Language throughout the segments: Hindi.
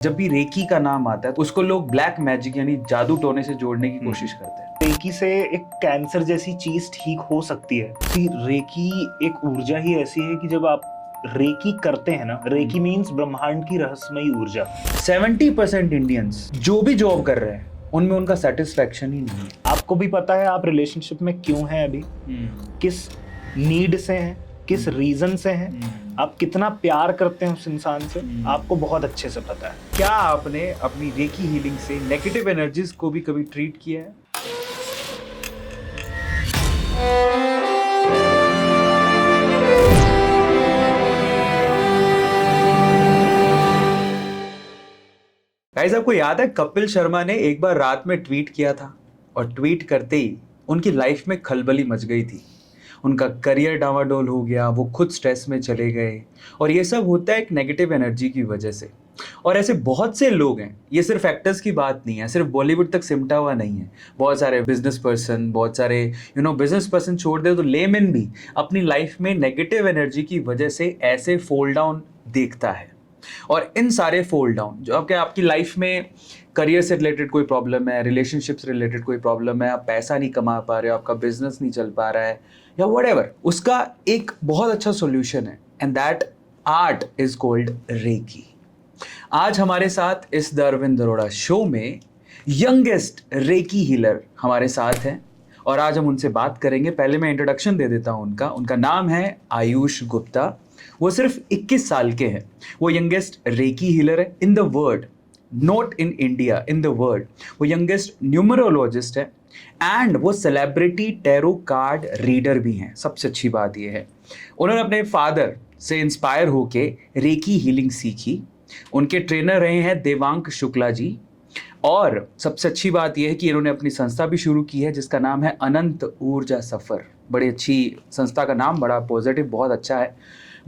जब भी रेकी का नाम आता है तो उसको लोग ब्लैक मैजिक यानी जादू टोने से जोड़ने की कोशिश करते हैं। रेकी से एक कैंसर जैसी चीज ठीक हो सकती है। रेकी एक ऊर्जा ही ऐसी है कि जब आप रेकी करते हैं ना, रेकी मीन्स ब्रह्मांड की रहस्यमयी ऊर्जा। 70% इंडियंस जो भी जॉब कर रहे हैं उनमें उनका सेटिस्फैक्शन ही नहीं है। आपको भी पता है आप रिलेशनशिप में क्यों हैं अभी, किस नीड से हैं, किस रीजन से हैं, आप कितना प्यार करते हैं उस इंसान से, आपको बहुत अच्छे से पता है। क्या आपने अपनी रेकी हीलिंग से नेगेटिव एनर्जीज को भी कभी ट्रीट किया है? गाइस, आपको याद है कपिल शर्मा ने एक बार रात में ट्वीट किया था और ट्वीट करते ही उनकी लाइफ में खलबली मच गई थी। उनका करियर डावाडोल हो गया, वो खुद स्ट्रेस में चले गए और ये सब होता है एक नेगेटिव एनर्जी की वजह से। और ऐसे बहुत से लोग हैं, ये सिर्फ एक्टर्स की बात नहीं है, सिर्फ बॉलीवुड तक सिमटा हुआ नहीं है। बहुत सारे बिजनेस पर्सन, बहुत सारे बिजनेस पर्सन छोड़ दे तो लेमैन भी अपनी लाइफ में नेगेटिव एनर्जी की वजह से ऐसे फॉल डाउन देखता है। और इन सारे फॉल डाउन जो आपकी लाइफ में करियर से रिलेटेड कोई प्रॉब्लम है, रिलेशनशिप से रिलेटेड कोई प्रॉब्लम है, आप पैसा नहीं कमा पा रहे हो, आपका बिजनेस नहीं चल पा रहा है या व्हाटएवर, उसका एक बहुत अच्छा सॉल्यूशन है and that art is called Reiki. आज हमारे साथ इस द अरविंद दरोड़ा शो में यंगेस्ट रेकी हीलर हमारे साथ हैं और आज हम उनसे बात करेंगे। पहले मैं इंट्रोडक्शन दे देता हूं उनका नाम है आयुष गुप्ता। वो सिर्फ 21 साल के हैं। वो यंगेस्ट रेकी हीलर है in the world, not in India, in the world. वो यंगेस्ट न्यूमरोलॉजिस्ट है एंड वो सेलिब्रिटी टैरो कार्ड रीडर भी हैं। सबसे अच्छी बात ये है उन्होंने अपने फादर से इंस्पायर होके रेकी हीलिंग सीखी। उनके ट्रेनर रहे हैं देवांक शुक्ला जी। और सबसे अच्छी बात यह है कि इन्होंने अपनी संस्था भी शुरू की है जिसका नाम है अनंत ऊर्जा सफर। बड़ी अच्छी संस्था का नाम, बड़ा पॉजिटिव, बहुत अच्छा है।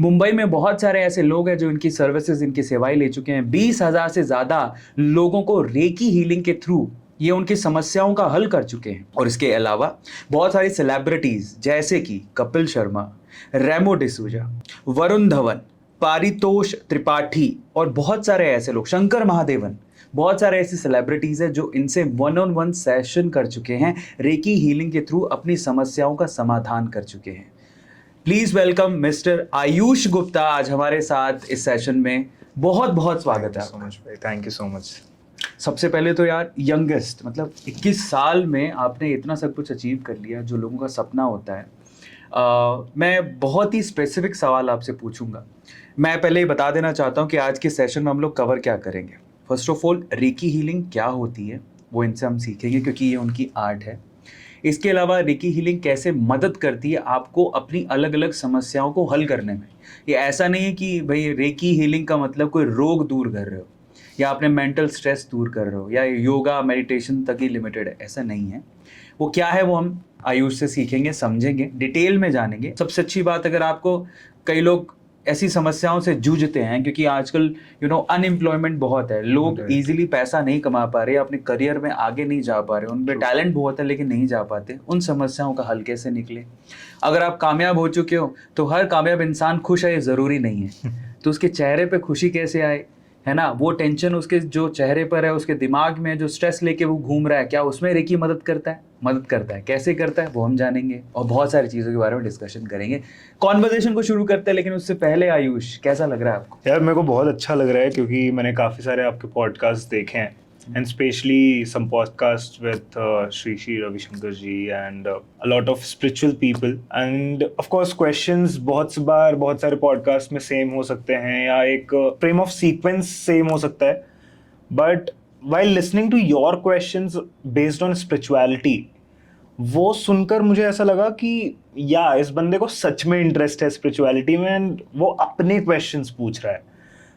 मुंबई में बहुत सारे ऐसे लोग हैं जो इनकी सर्विसेज, इनकी सेवाएं ले चुके हैं। 20,000 से ज़्यादा लोगों को रेकी हीलिंग के थ्रू ये उनकी समस्याओं का हल कर चुके हैं। और इसके अलावा बहुत सारी सेलिब्रिटीज़ जैसे कि कपिल शर्मा, रेमो डिसूजा, वरुण धवन, पारितोष त्रिपाठी और बहुत सारे ऐसे लोग, शंकर महादेवन, बहुत सारे ऐसी सेलिब्रिटीज़ हैं जो इनसे 1-on-1 सेशन कर चुके हैं, रेकी हीलिंग के थ्रू अपनी समस्याओं का समाधान कर चुके हैं। Please welcome mister Ayush Gupta आज हमारे साथ इस सेशन में। बहुत बहुत स्वागत है आपका। Thank you so much. सबसे पहले तो यार, यंगेस्ट, मतलब 21 साल में आपने इतना सब कुछ अचीव कर लिया जो लोगों का सपना होता है। मैं बहुत ही स्पेसिफिक सवाल आपसे पूछूंगा। मैं पहले ही बता देना चाहता हूँ कि आज के सेशन में हम लोग कवर क्या करेंगे। First of all, recce healing क्या होती है वो इनसे हम सीखेंगे क्योंकि ये उनकी आर्ट है। इसके अलावा रेकी हीलिंग कैसे मदद करती है आपको अपनी अलग अलग समस्याओं को हल करने में। ये ऐसा नहीं है कि भाई रेकी हीलिंग का मतलब कोई रोग दूर कर रहे हो या अपने मेंटल स्ट्रेस दूर कर रहे हो या योगा मेडिटेशन तक ही लिमिटेड है, ऐसा नहीं है। वो क्या है वो हम आयुष से सीखेंगे, समझेंगे, डिटेल में जानेंगे। सबसे अच्छी बात, अगर आपको, कई लोग ऐसी समस्याओं से जूझते हैं क्योंकि आजकल अनएम्प्लॉयमेंट बहुत है, लोग इजीली पैसा नहीं कमा पा रहे, अपने करियर में आगे नहीं जा पा रहे, उनमें टैलेंट बहुत है लेकिन नहीं जा पाते। उन समस्याओं का हल कैसे निकले। अगर आप कामयाब हो चुके हो तो हर कामयाब इंसान खुश है ये ज़रूरी नहीं है, तो उसके चेहरे पे खुशी कैसे आए, है ना। वो टेंशन उसके जो चेहरे पर है, उसके दिमाग में जो स्ट्रेस लेके वो घूम रहा है, क्या उसमें रेकी मदद करता है? मदद करता है। कैसे करता है वो हम जानेंगे और बहुत सारी चीज़ों के बारे में डिस्कशन करेंगे। कॉन्वर्सेशन को शुरू करते हैं, लेकिन उससे पहले आयुष, कैसा लग रहा है आपको? यार मेरे को बहुत अच्छा लग रहा है क्योंकि मैंने काफ़ी सारे आपके पॉडकास्ट देखे हैं and especially some podcasts with Shri Ravishankar ji and a lot of spiritual people and of course questions बहुत बार बहुत सारे podcast में same हो सकते हैं या एक frame of sequence same हो सकता है, but while listening to your questions based on spirituality, वो सुनकर मुझे ऐसा लगा कि या इस बंदे को सच में इंटरेस्ट है स्पिरिचुअलिटी में एंड वो अपने क्वेश्चंस पूछ रहा है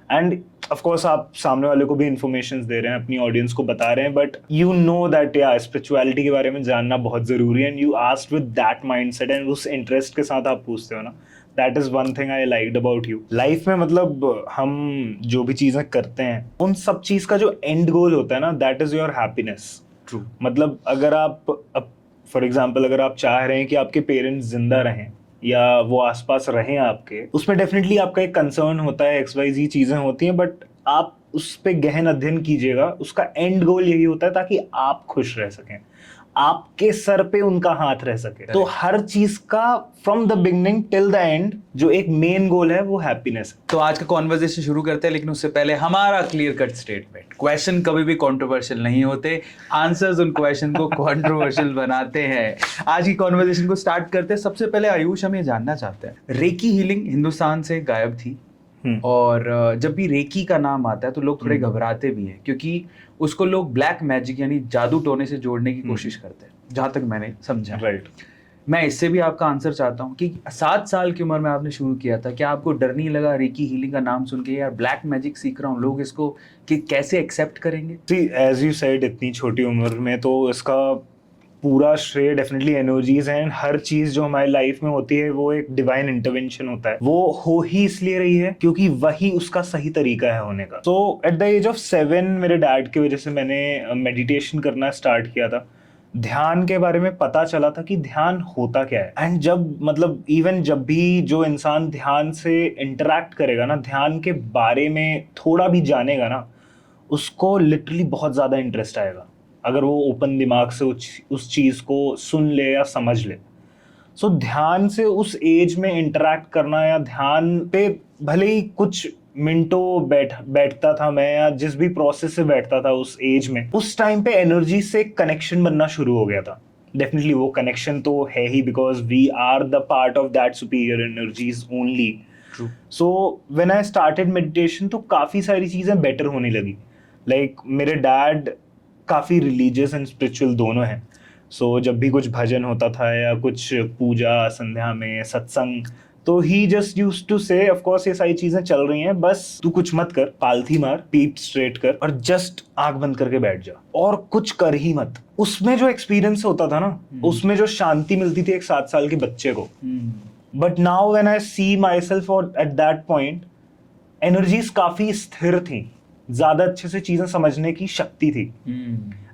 एंड ऑफ कोर्स आप सामने वाले को भी इंफॉर्मेशन दे रहे हैं, अपनी ऑडियंस को बता रहे हैं, बट यू नो दैट या स्पिरिचुअलिटी के बारे में जानना बहुत ज़रूरी है and you asked with that mindset and उस इंटरेस्ट के साथ आप पूछते हो ना, that is one thing I liked about you. Life में मतलब हम जो भी चीज़ें करते हैं उन सब चीज़ का जो एंड गोल होता है ना, that is your happiness. True. मतलब अगर आप फॉर एग्जाम्पल अगर आप चाह रहे हैं कि आपके पेरेंट्स जिंदा रहें या वो आसपास रहें आपके, उसमें डेफिनेटली आपका एक कंसर्न होता है, XYZ चीज़ें होती हैं, बट आप उस पे गहन अध्ययन कीजिएगा, उसका एंड गोल यही होता है ताकि आप खुश रह सकें, आपके सर पे उनका हाथ रह सके। तो हर चीज का from the beginning till the end जो एक मेन गोल है वो हैप्पीनेस है। तो आज का कॉन्वर्सेशन शुरू करते हैं, लेकिन उससे पहले हमारा क्लियर कट स्टेटमेंट, क्वेश्चन कभी भी कंट्रोवर्शियल नहीं होते, आंसर्स उन क्वेश्चन को कंट्रोवर्शियल बनाते हैं। आज की कॉन्वर्सेशन को स्टार्ट करते हैं। सबसे पहले आयुष, हम ये जानना चाहते हैं, रेकी हीलिंग हिंदुस्तान से गायब थी और जब भी रेकी का नाम आता है तो लोग थोड़े घबराते भी हैं, क्योंकि उसको लोग ब्लैक मैजिक यानी जादू टोने से जोड़ने की कोशिश करते हैं, जहां तक मैंने समझा। राइट। मैं इससे भी आपका आंसर चाहता हूँ कि 7 साल की उम्र में आपने शुरू किया था, क्या आपको डर नहीं लगा रेकी हीलिंग का नाम सुन के, यार ब्लैक मैजिक सीख रहा हूँ, लोग इसको कि कैसे एक्सेप्ट करेंगे? सी एज यू सेड, इतनी छोटी उम्र में तो इसका पूरा श्रेय डेफिनेटली एनर्जीज हैं। हर चीज जो हमारी लाइफ में होती है वो एक डिवाइन इंटरवेंशन होता है, वो हो ही इसलिए रही है क्योंकि वही उसका सही तरीका है होने का। तो एट द एज ऑफ 7 मेरे डैड की वजह से मैंने मेडिटेशन करना स्टार्ट किया था। ध्यान के बारे में पता चला था कि ध्यान होता क्या है। एंड जब मतलब इवन जब भी जो इंसान ध्यान से इंटरेक्ट करेगा ना, ध्यान के बारे में थोड़ा भी जानेगा ना, उसको लिटरली बहुत ज़्यादा इंटरेस्ट आएगा अगर वो ओपन दिमाग से उस चीज़ को सुन ले या समझ ले। सो ध्यान से उस एज में इंटरेक्ट करना या ध्यान पे भले ही कुछ मिनटों बैठता था मैं, या जिस भी प्रोसेस से बैठता था उस एज में, उस टाइम पे एनर्जी से कनेक्शन बनना शुरू हो गया था। डेफिनेटली वो कनेक्शन तो है ही, because we are the part of that superior energies only. So when I started meditation तो काफ़ी सारी चीज़ें बेटर होने लगी। लाइक मेरे डैड काफ़ी रिलीजियस एंड स्पिरिचुअल दोनों हैं। सो जब भी कुछ भजन होता था या कुछ पूजा संध्या में सत्संग, तो ही जस्ट यूज्ड टू से, ऑफ कोर्स ये सारी चीजें चल रही हैं, बस तू कुछ मत कर, पालथी मार, पीठ स्ट्रेट कर और जस्ट आंख बंद करके बैठ जा और कुछ कर ही मत। उसमें जो एक्सपीरियंस होता था ना, उसमें जो शांति मिलती थी एक 7 साल के बच्चे को। But now when I see myself at that point, energies काफी स्थिर थी, ज्यादा अच्छे से चीजें समझने की शक्ति थी।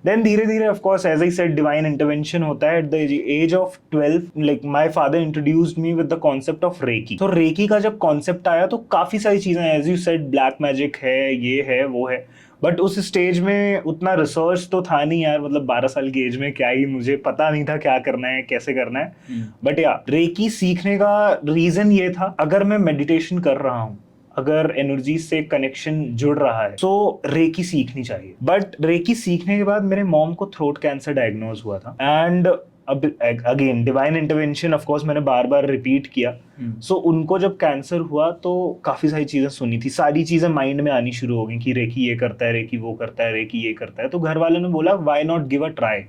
देन धीरे धीरे of course as I said divine intervention होता है। At the age of 12 like my father introduced me with the concept of Reiki. तो रेकी का जब कॉन्सेप्ट आया तो काफी सारी चीजें, as you said black magic है, ये है वो है, बट उस स्टेज में उतना रिसर्च तो था नहीं यार। मतलब 12 साल की एज में क्या ही, मुझे पता नहीं था क्या करना है, कैसे करना है। बट या रेकी सीखने का रीजन ये था, अगर मैं मेडिटेशन कर रहा हूँ, अगर एनर्जी से कनेक्शन जुड़ रहा है, तो रेकी सीखनी चाहिए। बट रेकी सीखने के बाद मेरे मॉम को थ्रोट कैंसर डायग्नोज हुआ था। एंड अब again divine intervention of course मैंने बार बार रिपीट किया। सो उनको जब कैंसर हुआ तो काफी सारी चीजें सुनी थी, सारी चीजें माइंड में आनी शुरू हो गई कि रेकी ये करता है, रेकी वो करता है, रेकी ये करता है। तो घर वालों ने बोला why not give a try,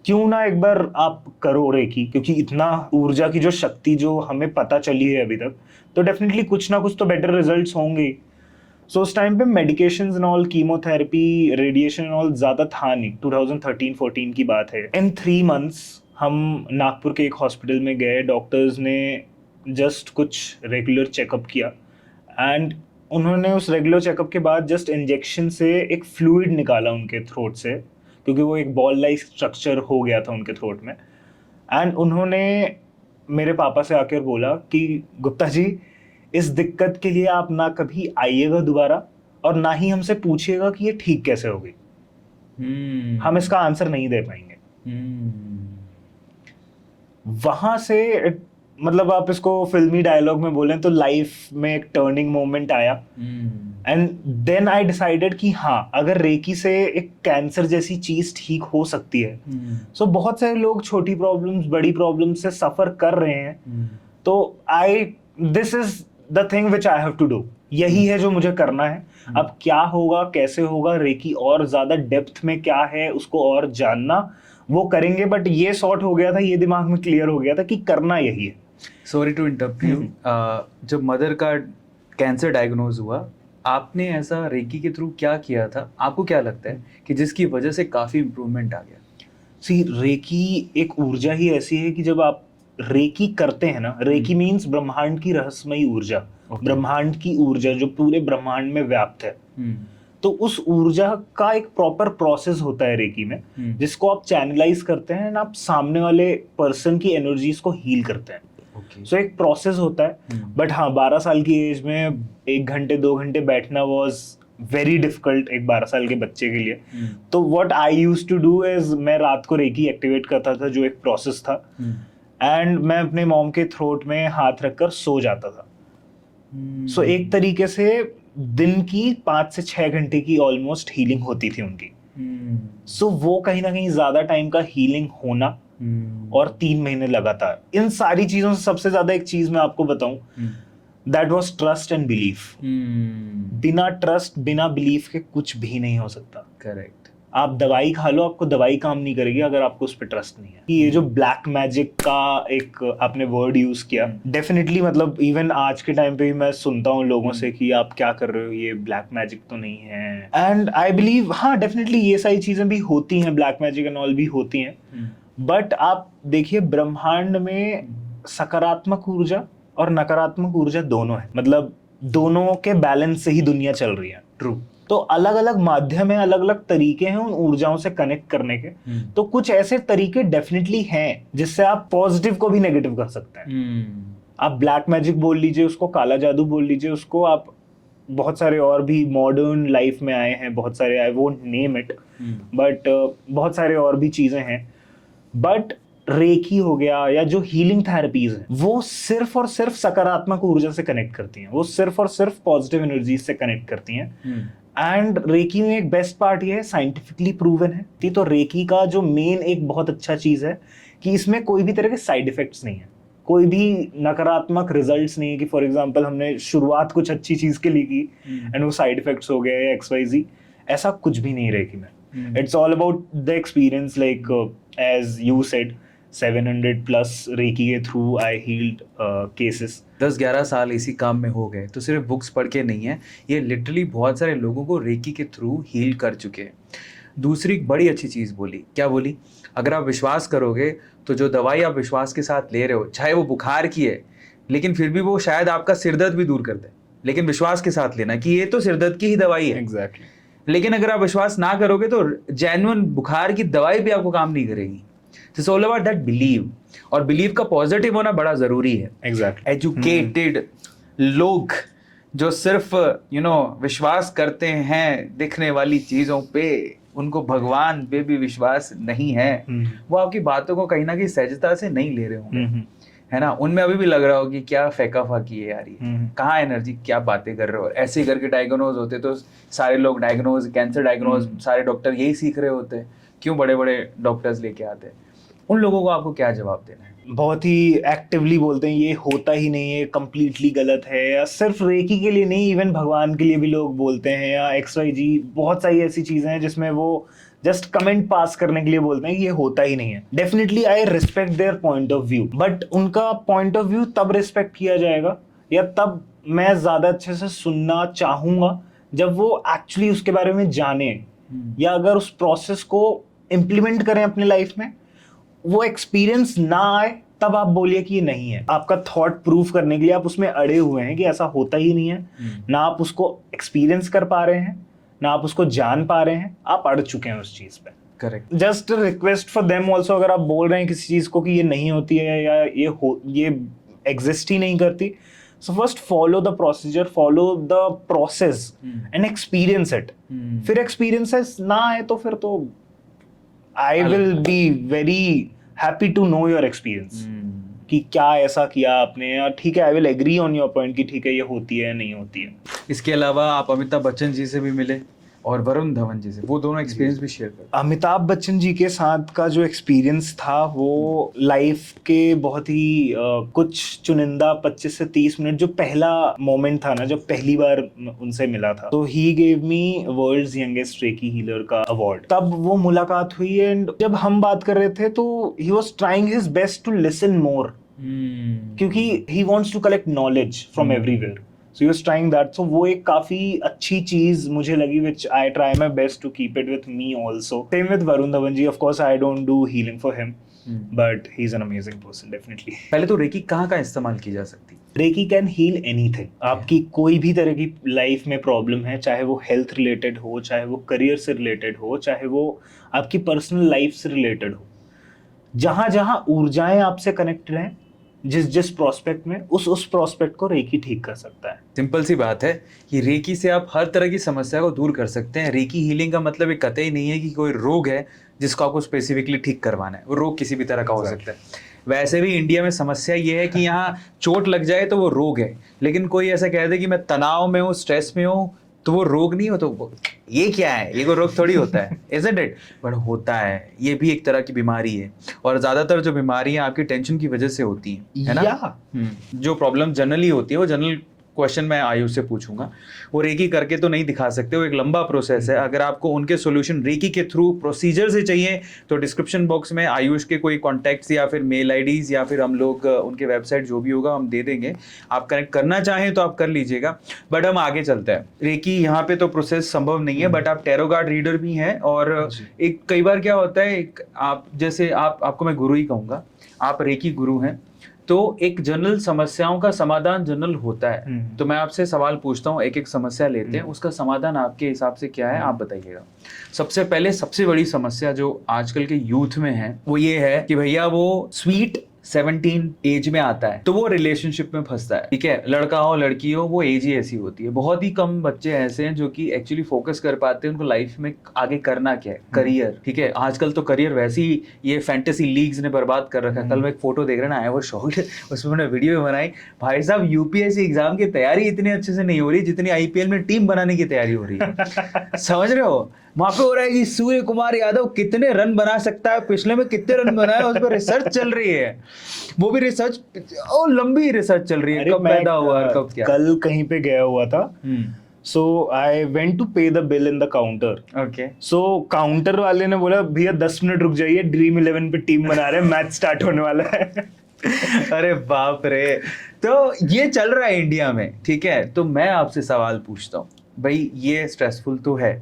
क्यों ना एक बार आप करो रेकी, क्योंकि इतना ऊर्जा की जो शक्ति जो हमें पता चली है अभी तक, तो डेफिनेटली कुछ ना कुछ तो बेटर रिजल्ट्स होंगे। सो उस टाइम पे medications and all, chemotherapy, radiation and all ज़्यादा था नहीं। 2013-14 की बात है। इन 3 months हम नागपुर के एक हॉस्पिटल में गए, डॉक्टर्स ने जस्ट कुछ रेगुलर चेकअप किया एंड उन्होंने उस रेगुलर चेकअप के बाद जस्ट इंजेक्शन से एक फ्लूइड निकाला उनके थ्रोट से, क्योंकि वो एक बॉल लाइक स्ट्रक्चर हो गया था उनके थ्रोट में। एंड उन्होंने मेरे पापा से आकर बोला कि गुप्ता जी, इस दिक्कत के लिए आप ना कभी आइएगा दोबारा और ना ही हमसे पूछिएगा कि ये ठीक कैसे होगी। हम इसका आंसर नहीं दे पाएंगे। वहां से मतलब आप इसको फिल्मी डायलॉग में बोलें तो लाइफ में एक टर्निंग मोमेंट आया। एंड देन आई डिसाइडेड कि हाँ, अगर रेकी से एक कैंसर जैसी चीज ठीक हो सकती है, सो बहुत सारे लोग छोटी प्रॉब्लम्स, बड़ी प्रॉब्लम्स से सफर कर रहे हैं, तो this is the thing which I have to do. यही है जो मुझे करना है। अब क्या होगा, कैसे होगा, रेकी और ज्यादा डेप्थ में क्या है उसको और जानना, वो करेंगे। बट ये सॉर्ट हो गया था, ये दिमाग में क्लियर हो गया था कि करना यही है। सॉरी टू इंटरप्ट यू, जब मदर का कैंसर डायग्नोज हुआ, आपने ऐसा रेकी के थ्रू क्या किया था, आपको क्या लगता है कि जिसकी वजह से काफी इम्प्रूवमेंट आ गया? सी, रेकी एक ऊर्जा ही ऐसी है कि जब आप रेकी करते हैं ना, रेकी मीन्स ब्रह्मांड की रहस्यमयी ऊर्जा, ब्रह्मांड की ऊर्जा जो पूरे ब्रह्मांड में व्याप्त है। तो उस ऊर्जा का एक प्रॉपर प्रोसेस होता है रेकी में, जिसको आप चैनलाइज करते हैं और आप सामने वाले पर्सन की एनर्जीज को हील करते हैं। सो एक प्रोसेस होता है। बट हाँ, 12 साल की एज में 1 घंटे 2 घंटे बैठना वाज वेरी डिफिकल्ट एक 12 साल के बच्चे के लिए। तो what I used to do is मैं रात को रेकी एक्टिवेट करता था, जो एक प्रोसेस था, एंड मैं अपने मॉम के थ्रोट में हाथ रखकर सो जाता था। सो एक तरीके से दिन की 5 से 6 घंटे की ऑलमोस्ट हीलिंग होती थी उनकी। सो वो कहीं ना कहीं ज्यादा टाइम का हीलिंग होना, और 3 महीने लगातार इन सारी चीजों से सबसे ज्यादा एक चीज मैं आपको बताऊं, that was trust and belief. बिना ट्रस्ट बिना बिलीफ के कुछ भी नहीं हो सकता। करेक्ट। आप दवाई खा लो, आपको दवाई काम नहीं करेगी अगर आपको उस पर ट्रस्ट नहीं है। कि ये जो ब्लैक मैजिक का एक आपने वर्ड यूज किया, डेफिनेटली मतलब इवन आज के टाइम पे भी मैं सुनता हूँ लोगों से कि आप क्या कर रहे हो, ये ब्लैक मैजिक तो नहीं है। एंड आई बिलीव हाँ डेफिनेटली ये सारी चीजें भी होती हैं, ब्लैक मैजिक एंड ऑल भी होती हैं, बट आप देखिए ब्रह्मांड में सकारात्मक ऊर्जा और नकारात्मक ऊर्जा दोनों है, मतलब दोनों के बैलेंस से ही दुनिया चल रही है। ट्रू। तो अलग अलग माध्यम है, अलग अलग तरीके हैं उन ऊर्जाओं से कनेक्ट करने के। तो कुछ ऐसे तरीके डेफिनेटली हैं जिससे आप पॉजिटिव को भी नेगेटिव कर सकते हैं। आप ब्लैक मैजिक बोल लीजिए उसको, काला जादू बोल लीजिए उसको, आप बहुत सारे और भी मॉडर्न लाइफ में आए हैं, बहुत सारे, I won't name it, but बहुत सारे और भी चीजें हैं। बट रेकी हो गया या जो हीलिंग थेरेपीज हैं, वो सिर्फ और सिर्फ सकारात्मक ऊर्जा से कनेक्ट करती हैं, वो सिर्फ और सिर्फ पॉजिटिव एनर्जी से कनेक्ट करती हैं। एंड रेकी में एक बेस्ट पार्ट ये है, साइंटिफिकली प्रूवन है। तो रेकी का जो मेन एक बहुत अच्छा चीज है कि इसमें कोई भी तरह के साइड इफेक्ट्स नहीं है, कोई भी नकारात्मक रिजल्ट्स नहीं है कि फॉर एग्जांपल हमने शुरुआत कुछ अच्छी चीज के लिए की एंड वो साइड इफेक्ट्स हो गए या XYZ, ऐसा कुछ भी नहीं रेकी में। It's all about the experience, like as you said 700 plus Reiki के थ्रू आई हील्ड केसेस। 10-11 साल इसी काम में हो गए, तो सिर्फ बुक्स पढ़ के नहीं है, ये लिटरली बहुत सारे लोगों को रेकी के थ्रू हील कर चुके हैं। दूसरी बड़ी अच्छी चीज़ बोली, क्या बोली? अगर आप विश्वास करोगे तो जो दवाई आप विश्वास के साथ ले रहे हो, चाहे वो बुखार की है, लेकिन फिर भी वो शायद आपका सिरदर्द भी दूर कर दे, लेकिन विश्वास के साथ लेना कि ये तो सिरदर्द की ही दवाई है। एग्जैक्टली। लेकिन अगर आप विश्वास ना करोगे तो जेन्युइन बुखार की दवाई भी आपको काम नहीं करेगी। It's all about that believe, और बिलीव का पॉजिटिव होना बड़ा जरूरी है। एग्जैक्टली। एजुकेटेड लोग जो सिर्फ विश्वास करते हैं दिखने वाली चीजों पे, उनको भगवान पे भी विश्वास नहीं है, वो आपकी बातों को कहीं ना कहीं सहजता से नहीं ले रहे होंगे, है ना। उनमें अभी भी लग रहा हो कि क्या फेंका फाकी है यार, ये कहाँ एनर्जी, क्या बातें कर रहे हो। ऐसे ही करके डायग्नोज होते तो सारे लोग डायग्नोज, कैंसर डायग्नोज, सारे डॉक्टर यही सीख रहे होते, क्यों बड़े बड़े डॉक्टर्स लेके आते। उन लोगों को आपको क्या जवाब देना है? बहुत ही एक्टिवली बोलते हैं ये होता ही नहीं है, कंप्लीटली गलत है, या सिर्फ रेकी के लिए नहीं, इवन भगवान के लिए भी लोग बोलते हैं, या XYZ, बहुत सारी ऐसी चीजें हैं जिसमें वो जस्ट कमेंट पास करने के लिए बोलते हैं कि ये होता ही नहीं है। Definitely I respect their point of view, but उनका पॉइंट ऑफ व्यू तब रिस्पेक्ट किया जाएगा, या तब मैं ज्यादा अच्छे से सुनना चाहूंगा जब वो एक्चुअली उसके बारे में जाने, या अगर उस प्रोसेस को इम्प्लीमेंट करें अपने लाइफ में, वो एक्सपीरियंस ना आए, तब आप बोलिए कि ये नहीं है। आपका थॉट प्रूफ करने के लिए आप उसमें अड़े हुए हैं कि ऐसा होता ही नहीं है, ना आप उसको एक्सपीरियंस कर पा रहे हैं, ना आप उसको जान पा रहे हैं, आप अड़ चुके हैं उस चीज पे। Correct. Just request for them also, अगर आप बोल रहे हैं किसी चीज को कि ये नहीं होती है या ये एग्जिस्ट ही नहीं करती, so first follow the procedure, follow the process and experience it. फिर एक्सपीरियंसेस ना आए तो फिर तो I will be very happy to know your experience कि क्या ऐसा किया आपने, या ठीक है I will agree on your point कि ठीक है ये होती है नहीं होती है। इसके अलावा आप अमिताभ बच्चन जी से भी मिले और वरुण धवन जी से, वो दोनों एक्सपीरियंस भी शेयर कर। अमिताभ बच्चन जी के साथ का जो एक्सपीरियंस था वो लाइफ के बहुत ही कुछ चुनिंदा 25 से 30 मिनट, जो पहला मोमेंट था ना, जब पहली बार उनसे मिला था, तो he gave me world's youngest recce healer का अवार्ड। तब वो मुलाकात हुई एंड जब हम बात कर रहे थे तो he was trying his best to listen more, क्योंकि he wants to collect knowledge from everywhere, so he was trying that. So वो एक काफी अच्छी चीज मुझे लगी, which I try my best to keep it with me also. Same with Varun Dhawan ji. Of course I don't do healing for him, but he's an amazing person definitely. पहले तो रेकी कहाँ का इस्तेमाल की जा सकती? Reiki can heal anything. आपकी कोई भी तरह की लाइफ में प्रॉब्लम है, चाहे वो हेल्थ रिलेटेड हो, चाहे वो करियर से रिलेटेड हो, चाहे वो आपकी पर्सनल लाइफ से रिलेटेड हो, जहां जहां ऊर्जाएं आपसे कनेक्टेड हैं, जिस प्रोस्पेक्ट में, उस प्रोस्पेक्ट को रेकी ठीक कर सकता है। सिंपल सी बात है कि रेकी से आप हर तरह की समस्या को दूर कर सकते हैं। रेकी हीलिंग का मतलब एक कतई नहीं है कि कोई रोग है जिसको आपको स्पेसिफिकली ठीक करवाना है। वो रोग किसी भी तरह का हो सकता है। वैसे भी इंडिया में समस्या ये है कि यहाँ चोट लग जाए तो वो रोग है, लेकिन कोई ऐसा कह दे कि मैं तनाव में हूँ, स्ट्रेस में हूँ, तो वो रोग नहीं हो। तो ये क्या है? ये कोई रोग थोड़ी होता है, इज़न्ट इट? बट होता है, ये भी एक तरह की बीमारी है। और ज़्यादातर जो बीमारियाँ आपकी टेंशन की वजह से होती हैं, है ना? जो प्रॉब्लम जनरली होती है वो जनरल क्वेश्चन मैं आयुष से पूछूंगा। वो रेकी करके तो नहीं दिखा सकते, वो एक लंबा प्रोसेस है। अगर आपको उनके सॉल्यूशन रेकी के थ्रू प्रोसीजर से चाहिए तो डिस्क्रिप्शन बॉक्स में आयुष के कोई कॉन्टैक्ट्स या फिर मेल आईडीज या फिर हम लोग उनके वेबसाइट जो भी होगा हम दे देंगे। आप कनेक्ट करना चाहें तो आप कर लीजिएगा। बट हम आगे चलते हैं। रेकी यहाँ पे तो प्रोसेस संभव नहीं है, बट आप टैरो कार्ड रीडर भी हैं। और एक कई बार क्या होता है, एक आप जैसे आपको मैं गुरु ही कहूँगा, आप रेकी गुरु हैं, तो एक जनरल समस्याओं का समाधान जनरल होता है। तो मैं आपसे सवाल पूछता हूँ, एक एक समस्या लेते हैं, उसका समाधान आपके हिसाब से क्या है आप बताइएगा। सबसे पहले सबसे बड़ी समस्या जो आजकल के यूथ में है वो ये है कि भैया वो स्वीट 17 एज में आता है तो वो रिलेशनशिप में फंसता है। ठीक है, लड़का हो लड़की हो, वो एज ही ऐसी होती है। बहुत ही कम बच्चे ऐसे हैं जो कि एक्चुअली फोकस कर पाते हैं उनको लाइफ में आगे करना क्या है, करियर। ठीक है, आजकल तो करियर वैसे ही ये फैंटेसी लीग्स ने बर्बाद कर रखा है। कल मैं एक फोटो देख रहा ना, आया वो शॉर्ट, उसमें मैंने वीडियो बनाई। भाई साहब, यूपीएससी एग्जाम की तैयारी इतनी अच्छे से नहीं हो रही जितनी आईपीएल में टीम बनाने की तैयारी हो रही है। समझ रहे हो? वहां पे हो रहा है कि सूर्य कुमार यादव कितने रन बना सकता है, पिछले में कितने रन बनाए, उस पर रिसर्च चल रही है। वो भी रिसर्च लंबी रिसर्च चल रही है, कब पैदा हुआ कब क्या। कल कहीं पे गया हुआ था, सो आई वेंट टू पे the bill in the counter. Okay, so counter वाले ने बोला भैया 10 मिनट रुक जाइए, ड्रीम 11 पे टीम बना रहे हैं, मैच स्टार्ट होने वाला है। अरे बाप रे। तो ये चल रहा है इंडिया में। ठीक है, तो मैं आपसे सवाल पूछता हूँ, भाई ये स्ट्रेसफुल तो है।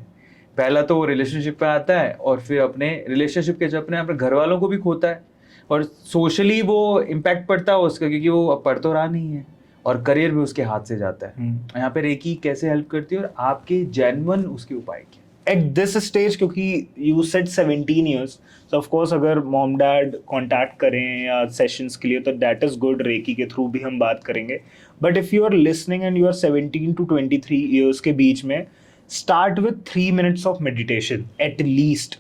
पहला तो वो रिलेशनशिप पे आता है और फिर अपने रिलेशनशिप के जो अपने घर वालों को भी खोता है और सोशली वो इम्पैक्ट पड़ता है उसका, क्योंकि वो अब पढ़ तो रहा नहीं है और करियर भी उसके हाथ से जाता है। यहाँ पे रेकी कैसे हेल्प करती है और आपके जेन्युइन उसके उपाय क्या? एट दिस स्टेज, क्योंकि you said 17 years, so of course अगर मॉम डैड कांटेक्ट करें या सेशंस के लिए तो दैट इज गुड, रेकी के थ्रू भी हम बात करेंगे। But if you are listening and you are 17 to 23 years के बीच में, start with 3 minutes of meditation at least.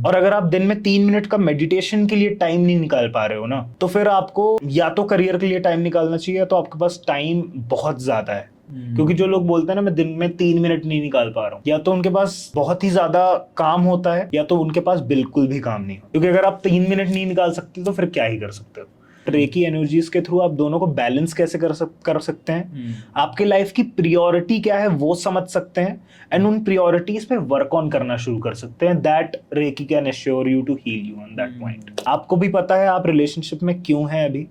और अगर आप दिन में 3 मिनट का मेडिटेशन के लिए टाइम नहीं निकाल पा रहे हो ना, तो फिर आपको या तो करियर के लिए टाइम निकालना चाहिए या तो आपके पास टाइम बहुत ज्यादा है। क्योंकि जो लोग बोलते हैं ना मैं दिन में 3 मिनट नहीं निकाल पा रहा हूँ, या तो उनके पास बहुत ही ज्यादा काम होता है या तो उनके पास बिल्कुल भी काम नहीं हो। क्योंकि अगर आप 3 मिनट नहीं निकाल सकते तो फिर क्या ही कर सकते हो। रेकी एनर्जीज के थ्रू आप दोनों को बैलेंस कैसे कर सकते हैं, आपके लाइफ की प्रियोरिटी क्या है वो समझ सकते हैं एंड उन प्रियोरिटीज पे वर्क ऑन करना शुरू कर सकते हैं। That reiki can assure you to heal you on that point. आपको भी पता है आप रिलेशनशिप में क्यों हैं अभी,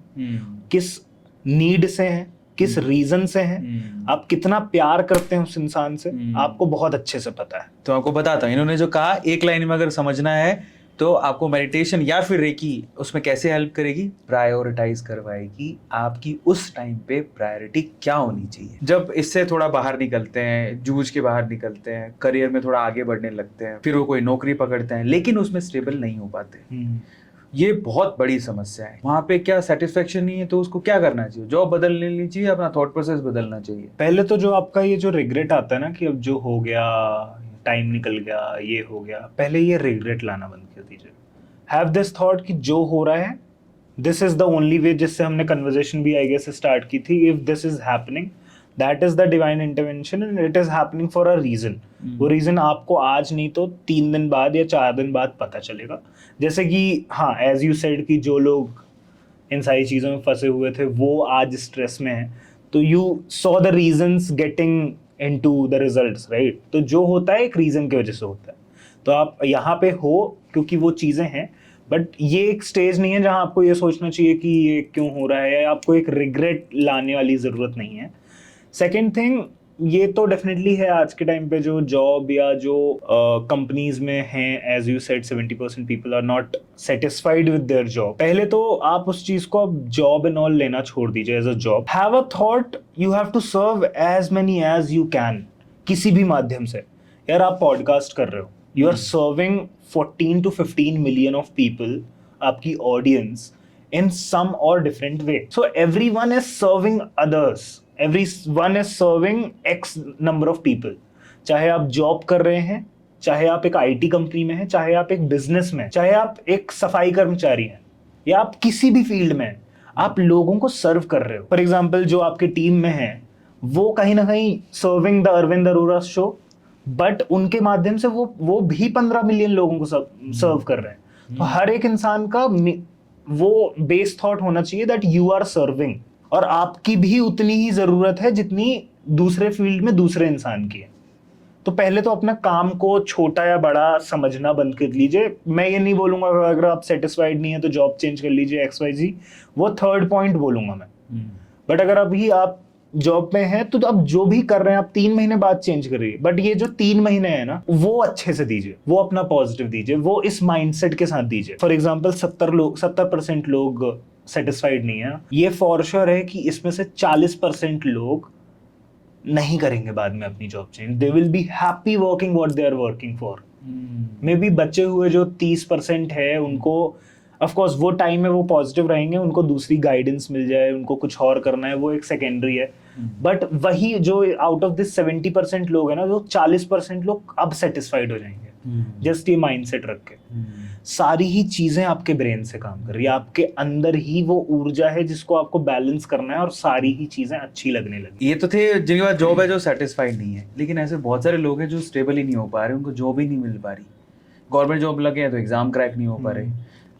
किस नीड से हैं, किस रीजन से हैं, आप कितना प्यार करते हैं उस इंसान से, आपको बहुत अच्छे से पता है। तो आपको बताता हूँ, इन्होंने जो कहा एक लाइन में अगर समझना है तो आपको मेडिटेशन या फिर रेकी उसमें कैसे हेल्प करेगी, प्रायोरिटाइज करवाएगी आपकी उस टाइम पे प्रायोरिटी क्या होनी चाहिए। जब इससे थोड़ा बाहर निकलते हैं, जूझ के बाहर निकलते हैं, करियर में थोड़ा आगे बढ़ने लगते हैं, फिर वो कोई नौकरी पकड़ते हैं लेकिन उसमें स्टेबल नहीं हो पाते, ये बहुत बड़ी समस्या है। वहाँ पे क्या सेटिस्फेक्शन नहीं है तो उसको क्या करना चाहिए, जॉब बदल लेनी चाहिए, अपना थॉट प्रोसेस बदलना चाहिए। पहले तो जो आपका ये जो रिग्रेट आता है ना कि अब जो हो गया, टाइम निकल गया, ये हो गया, पहले ये रिग्रेट लाना बंद कर दीजिए। हैव दिस थॉट कि जो हो रहा है this is the only way, जिससे हमने कन्वर्सेशन भी आई गेस स्टार्ट की थी। If this is happening that is the divine intervention and it is happening for a reason. वो रीजन आपको आज नहीं तो 3 दिन बाद या 4 दिन बाद पता चलेगा। जैसे कि हाँ, एज यू सेड कि जो लोग इन सारी चीज़ों में फंसे हुए थे वो आज स्ट्रेस में हैं, तो you saw the reasons getting into the results, right. तो जो होता है एक रीजन की वजह से होता है। तो आप यहाँ पे हो क्योंकि वो चीज़ें हैं, बट ये एक स्टेज नहीं है जहाँ आपको ये सोचना चाहिए कि ये क्यों हो रहा है, या आपको एक रिग्रेट लाने वाली ज़रूरत नहीं है। सेकेंड थिंग, ये तो डेफिनेटली है आज के टाइम पे जो जॉब या जो कंपनीज में हैं, as you said 70% people are not satisfied with their job. पहले तो आप उस चीज को अब जॉब एंड ऑल लेना छोड़ दीजिए as a job. Have a thought, you have to serve as many as you can, किसी भी माध्यम से। यार आप पॉडकास्ट कर रहे हो, you are serving 14 to 15 million of people, आपकी audience, in some or different way. So everyone is serving others. everyone is serving x number of people. चाहे आप जॉब कर रहे हैं, चाहे आप एक आईटी कंपनी में हैं, चाहे आप एक बिजनेस में, चाहे आप एक सफाई कर्मचारी हैं, या आप किसी भी फील्ड में हैं, आप लोगों को सर्व कर रहे हो. फॉर एग्जाम्पल जो आपके टीम में है वो कहीं ना कहीं serving the Arvind Arora show, but उनके माध्यम से वो भी 15 मिलियन लोगों को सर्व कर रहे हैं. तो हर एक इंसान का वो बेस थॉट होना चाहिए दैट यू आर सर्विंग, और आपकी भी उतनी ही जरूरत है जितनी दूसरे फील्ड में दूसरे इंसान की है. तो पहले तो अपना काम को छोटा या बड़ा समझना बंद कर लीजिए. मैं ये नहीं बोलूंगा अगर आप सेटिस्फाइड नहीं है तो जॉब चेंज कर लीजिए XYZ, वो थर्ड पॉइंट बोलूंगा मैं. बट अगर अभी आप जॉब में हैं तो अब जो भी कर रहे हैं आप 3 महीने बाद चेंज करिए. बट ये जो 3 महीने है ना, वो अच्छे से दीजिए, वो अपना पॉजिटिव दीजिए, वो इस माइंडसेट के साथ दीजिए. फॉर एग्जांपल 70% लोग सेटिस्फाइड नहीं है, ये फॉर श्योर है कि इसमें से 40% लोग नहीं करेंगे बाद में अपनी job change. They will be happy working what they are working for. Maybe बचे हुए जो 30% है उनको ऑफ कोर्स वो टाइम में वो पॉजिटिव रहेंगे, उनको दूसरी गाइडेंस मिल जाए, उनको कुछ और करना है, वो एक सेकेंडरी है. बट वही जो आउट ऑफ दिस 70% लोग है ना, वो 40% लोग अब सेटिस्फाइड हो जाएंगे. जस्ट ये माइंडसेट रख के सारी ही चीजें आपके ब्रेन से काम कर रही है, आपके अंदर ही वो ऊर्जा है जिसको आपको बैलेंस करना है, और सारी ही चीजें अच्छी लगने लगी. ये तो थे जिनके पास जॉब है जो सेटिस्फाइड नहीं है, लेकिन ऐसे बहुत सारे लोग हैं जो स्टेबल ही नहीं हो पा रहे, उनको जॉब ही नहीं मिल पा रही. गवर्नमेंट जॉब लगे हैं तो एग्जाम क्रैक नहीं हो पा रहे,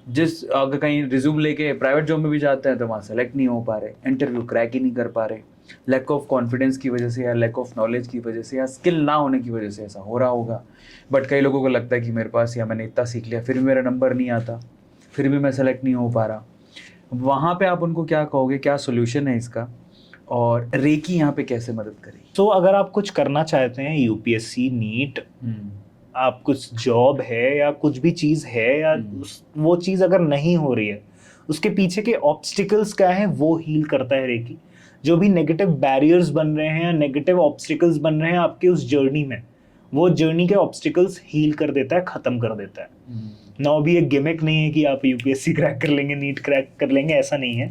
जिस अगर कहीं रिज्यूम लेके प्राइवेट जॉब में भी जाते हैं तो वहाँ सेलेक्ट नहीं हो पा रहे, इंटरव्यू क्रैक ही नहीं कर पा रहे. लैक ऑफ कॉन्फिडेंस की वजह से या लैक ऑफ नॉलेज की वजह से या स्किल ना होने की वजह से ऐसा हो रहा होगा. बट कई लोगों को लगता है कि मेरे पास या मैंने इतना सीख लिया फिर भी मेरा नंबर नहीं आता, फिर भी मैं सेलेक्ट नहीं हो पा रहा. वहाँ पे आप उनको क्या कहोगे, क्या सोल्यूशन है इसका, और रेकी यहाँ पे कैसे मदद करेगी? तो अगर आप कुछ करना चाहते हैं, यूपीएससी, नीट, आप कुछ जॉब है या कुछ भी चीज़ है, या वो चीज़ अगर नहीं हो रही है, उसके पीछे के ऑब्स्टिकल्स क्या हैं वो हील करता है रेकी. जो भी नेगेटिव बैरियर्स बन रहे हैं या नेगेटिव ऑब्स्टिकल्स बन रहे हैं आपके उस जर्नी में, वो जर्नी के ऑब्स्टिकल्स हील कर देता है, ख़त्म कर देता है. ना भी एक गिमिक नहीं है कि आप यूपीएससी क्रैक कर लेंगे, नीट क्रैक कर लेंगे, ऐसा नहीं है.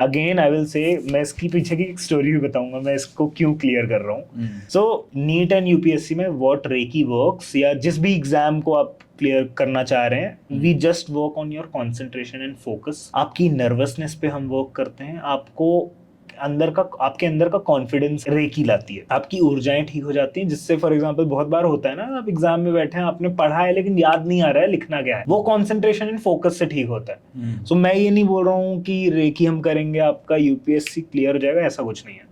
अगेन आई विल से, मैं इसकी पीछे की एक स्टोरी भी बताऊंगा, मैं इसको क्यों क्लियर कर रहा हूँ. सो नीट एंड यूपीएससी में व्हाट रेकी वर्क्स, या जिस भी एग्जाम को आप क्लियर करना चाह रहे हैं, we just work on your concentration and focus. आपकी नर्वसनेस पे हम वर्क करते हैं, आपके अंदर का कॉन्फिडेंस रेकी लाती है, आपकी ऊर्जाएं ठीक हो जाती हैं, जिससे फॉर एग्जांपल बहुत बार होता है ना, आप एग्जाम में बैठे हैं, आपने पढ़ा है लेकिन याद नहीं आ रहा है लिखना क्या है, वो कंसंट्रेशन एंड फोकस से ठीक होता है. सो मैं ये नहीं बोल रहा हूँ कि रेकी हम करेंगे आपका यूपीएससी क्लियर हो जाएगा, ऐसा कुछ नहीं है.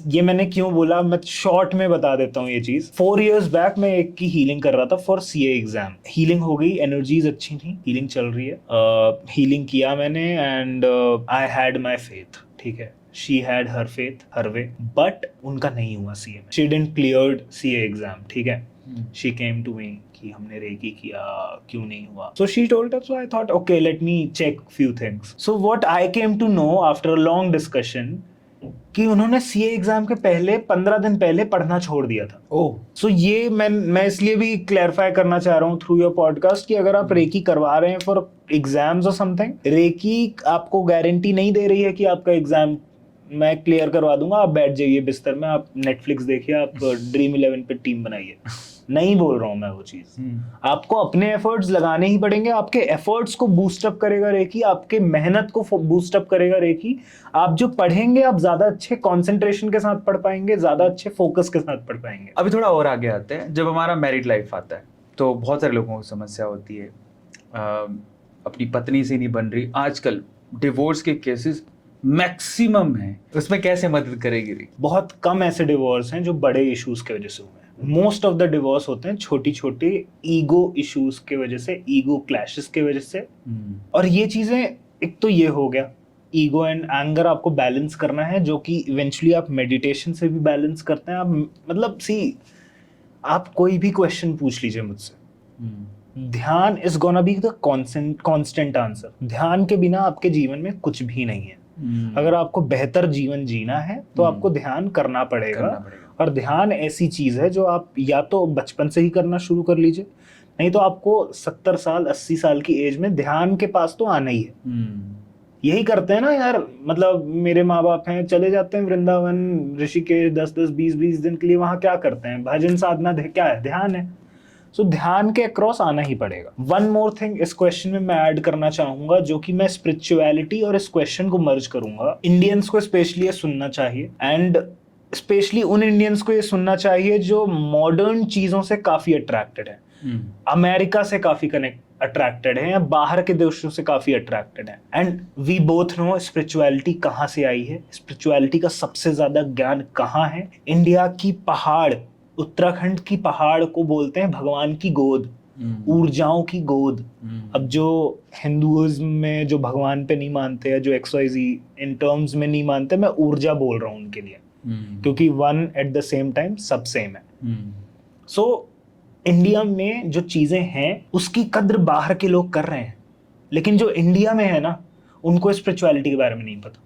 ये मैंने क्यों बोला, मैं शॉर्ट में बता देता हूँ ये चीज. 4 years बैक मैं एक की हीलिंग कर रहा था फॉर सीए एग्जाम. हीलिंग हो गई, एनर्जीज अच्छी थी, हीलिंग चल रही है, हीलिंग किया मैंने, and I had my faith. ठीक है, she had her faith her way, but उनका नहीं हुआ CA में. She didn't cleared CA exam. ठीक है, she came to me कि हमने रेकी किया, क्यों नहीं हुआ. So she told us, so I thought okay, let me check few things. So what I came to know after a long discussion कि उन्होंने CA एग्जाम के पहले 15 दिन पहले पढ़ना छोड़ दिया था. सो ये मैं इसलिए भी क्लैरिफाई करना चाह रहा हूँ थ्रू योर पॉडकास्ट कि अगर आप रेकी करवा रहे हैं फॉर एग्जाम्स और समथिंग, रेकी आपको गारंटी नहीं दे रही है कि आपका एग्जाम मैं क्लियर करवा दूंगा, आप बैठ जाइए बिस्तर में, आप नेटफ्लिक्स देखिए, आप ड्रीम 11 पे टीम बनाइए. नहीं बोल रहा हूँ मैं वो चीज. आपको अपने एफर्ट्स लगाने ही पड़ेंगे. आपके एफर्ट्स को बूस्टअप करेगा रेकी, आपके मेहनत को बूस्टअप करेगा रेकी. आप जो पढ़ेंगे आप ज्यादा अच्छे कंसंट्रेशन के साथ पढ़ पाएंगे, ज्यादा अच्छे फोकस के साथ पढ़ पाएंगे. अभी थोड़ा और आगे आते हैं. जब हमारा मैरिड लाइफ आता है तो बहुत सारे लोगों को समस्या होती है, अपनी पत्नी से नहीं बन रही. आजकल डिवोर्स के केसेस मैक्सिमम है, उसमें कैसे मदद करेगी? बहुत कम ऐसे डिवोर्स हैं जो बड़े इश्यूज की वजह से हुए हैं. मोस्ट ऑफ द डिवोर्स होते हैं छोटी छोटे ईगो इश्यूज के वजह से, ईगो क्लैशेस के वजह से. और ये चीजें, एक तो ये हो गया, ईगो एंड एंगर आपको बैलेंस करना है, जो कि इवेंचुअली आप मेडिटेशन से भी बैलेंस करते हैं. आप मतलब आप कोई भी क्वेश्चन पूछ लीजिए मुझसे, ध्यान is gonna be the constant answer. ध्यान के बिना आपके जीवन में कुछ भी नहीं है. अगर आपको बेहतर जीवन जीना है तो आपको ध्यान करना पड़ेगा. और ध्यान ऐसी चीज है जो आप या तो बचपन से ही करना शुरू कर लीजिए, नहीं तो आपको 70 साल 80 साल की एज में ध्यान के पास तो आना ही है. यही करते हैं ना यार, मतलब मेरे माँ बाप हैं, चले जाते हैं वृंदावन ऋषिकेश 10-10 20-20 दिन के लिए, वहां क्या करते हैं? भजन साधना, क्या है? ध्यान है। सो ध्यान के अक्रॉस आना ही पड़ेगा। वन मोर थिंग इस क्वेश्चन में मैं ऐड करना चाहूंगा, जो कि मैं स्पिरिचुअलिटी और इस क्वेश्चन को मर्ज करूंगा। इंडियंस को स्पेशली ये सुनना चाहिए, एंड स्पेशली उन इंडियंस को ये सुनना चाहिए जो मॉडर्न चीजों से काफी अट्रैक्टेड है, अमेरिका से काफी कनेक्ट अट्रैक्टेड है, या बाहर के देशों से काफी अट्रैक्टेड है। And we both know spirituality कहाँ से आई है, स्पिरिचुअलिटी का सबसे ज्यादा ज्ञान कहाँ है। इंडिया की पहाड़, उत्तराखंड की पहाड़ को बोलते हैं भगवान की गोद, ऊर्जाओं की गोद। अब जो हिंदुइज्म में जो भगवान पे नहीं मानते हैं, जो XYZ इन टर्म्स में नहीं मानते, मैं ऊर्जा बोल रहा हूँ उनके लिए, क्योंकि one at the same time सब सेम है। सो इंडिया में जो चीजें हैं उसकी कद्र बाहर के लोग कर रहे हैं, लेकिन जो इंडिया में है ना, उनको स्पिरिचुअलिटी के बारे में नहीं पता।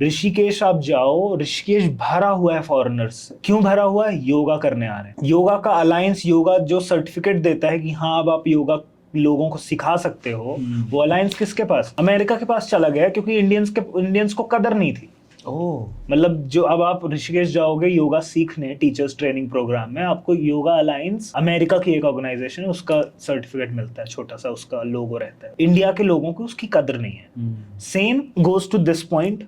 ऋषिकेश आप जाओ, ऋषिकेश भरा हुआ है फॉरेनर्स से। क्यों भरा हुआ है? योगा करने आ रहे हैं। योगा का अलायंस, योगा जो सर्टिफिकेट देता है कि हाँ अब आप योगा लोगों को सिखा सकते हो, वो अलायंस किसके पास? अमेरिका के पास चला गया, क्योंकि इंडियंस को कदर नहीं थी। मतलब जो अब आप ऋषिकेश जाओगे योगा सीखने टीचर्स ट्रेनिंग प्रोग्राम में, आपको योगा अलायंस, अमेरिका की एक ऑर्गेनाइजेशन है, उसका सर्टिफिकेट मिलता है, छोटा सा उसका लोगो रहता है। इंडिया के लोगों को उसकी कदर नहीं है। Same goes to this point,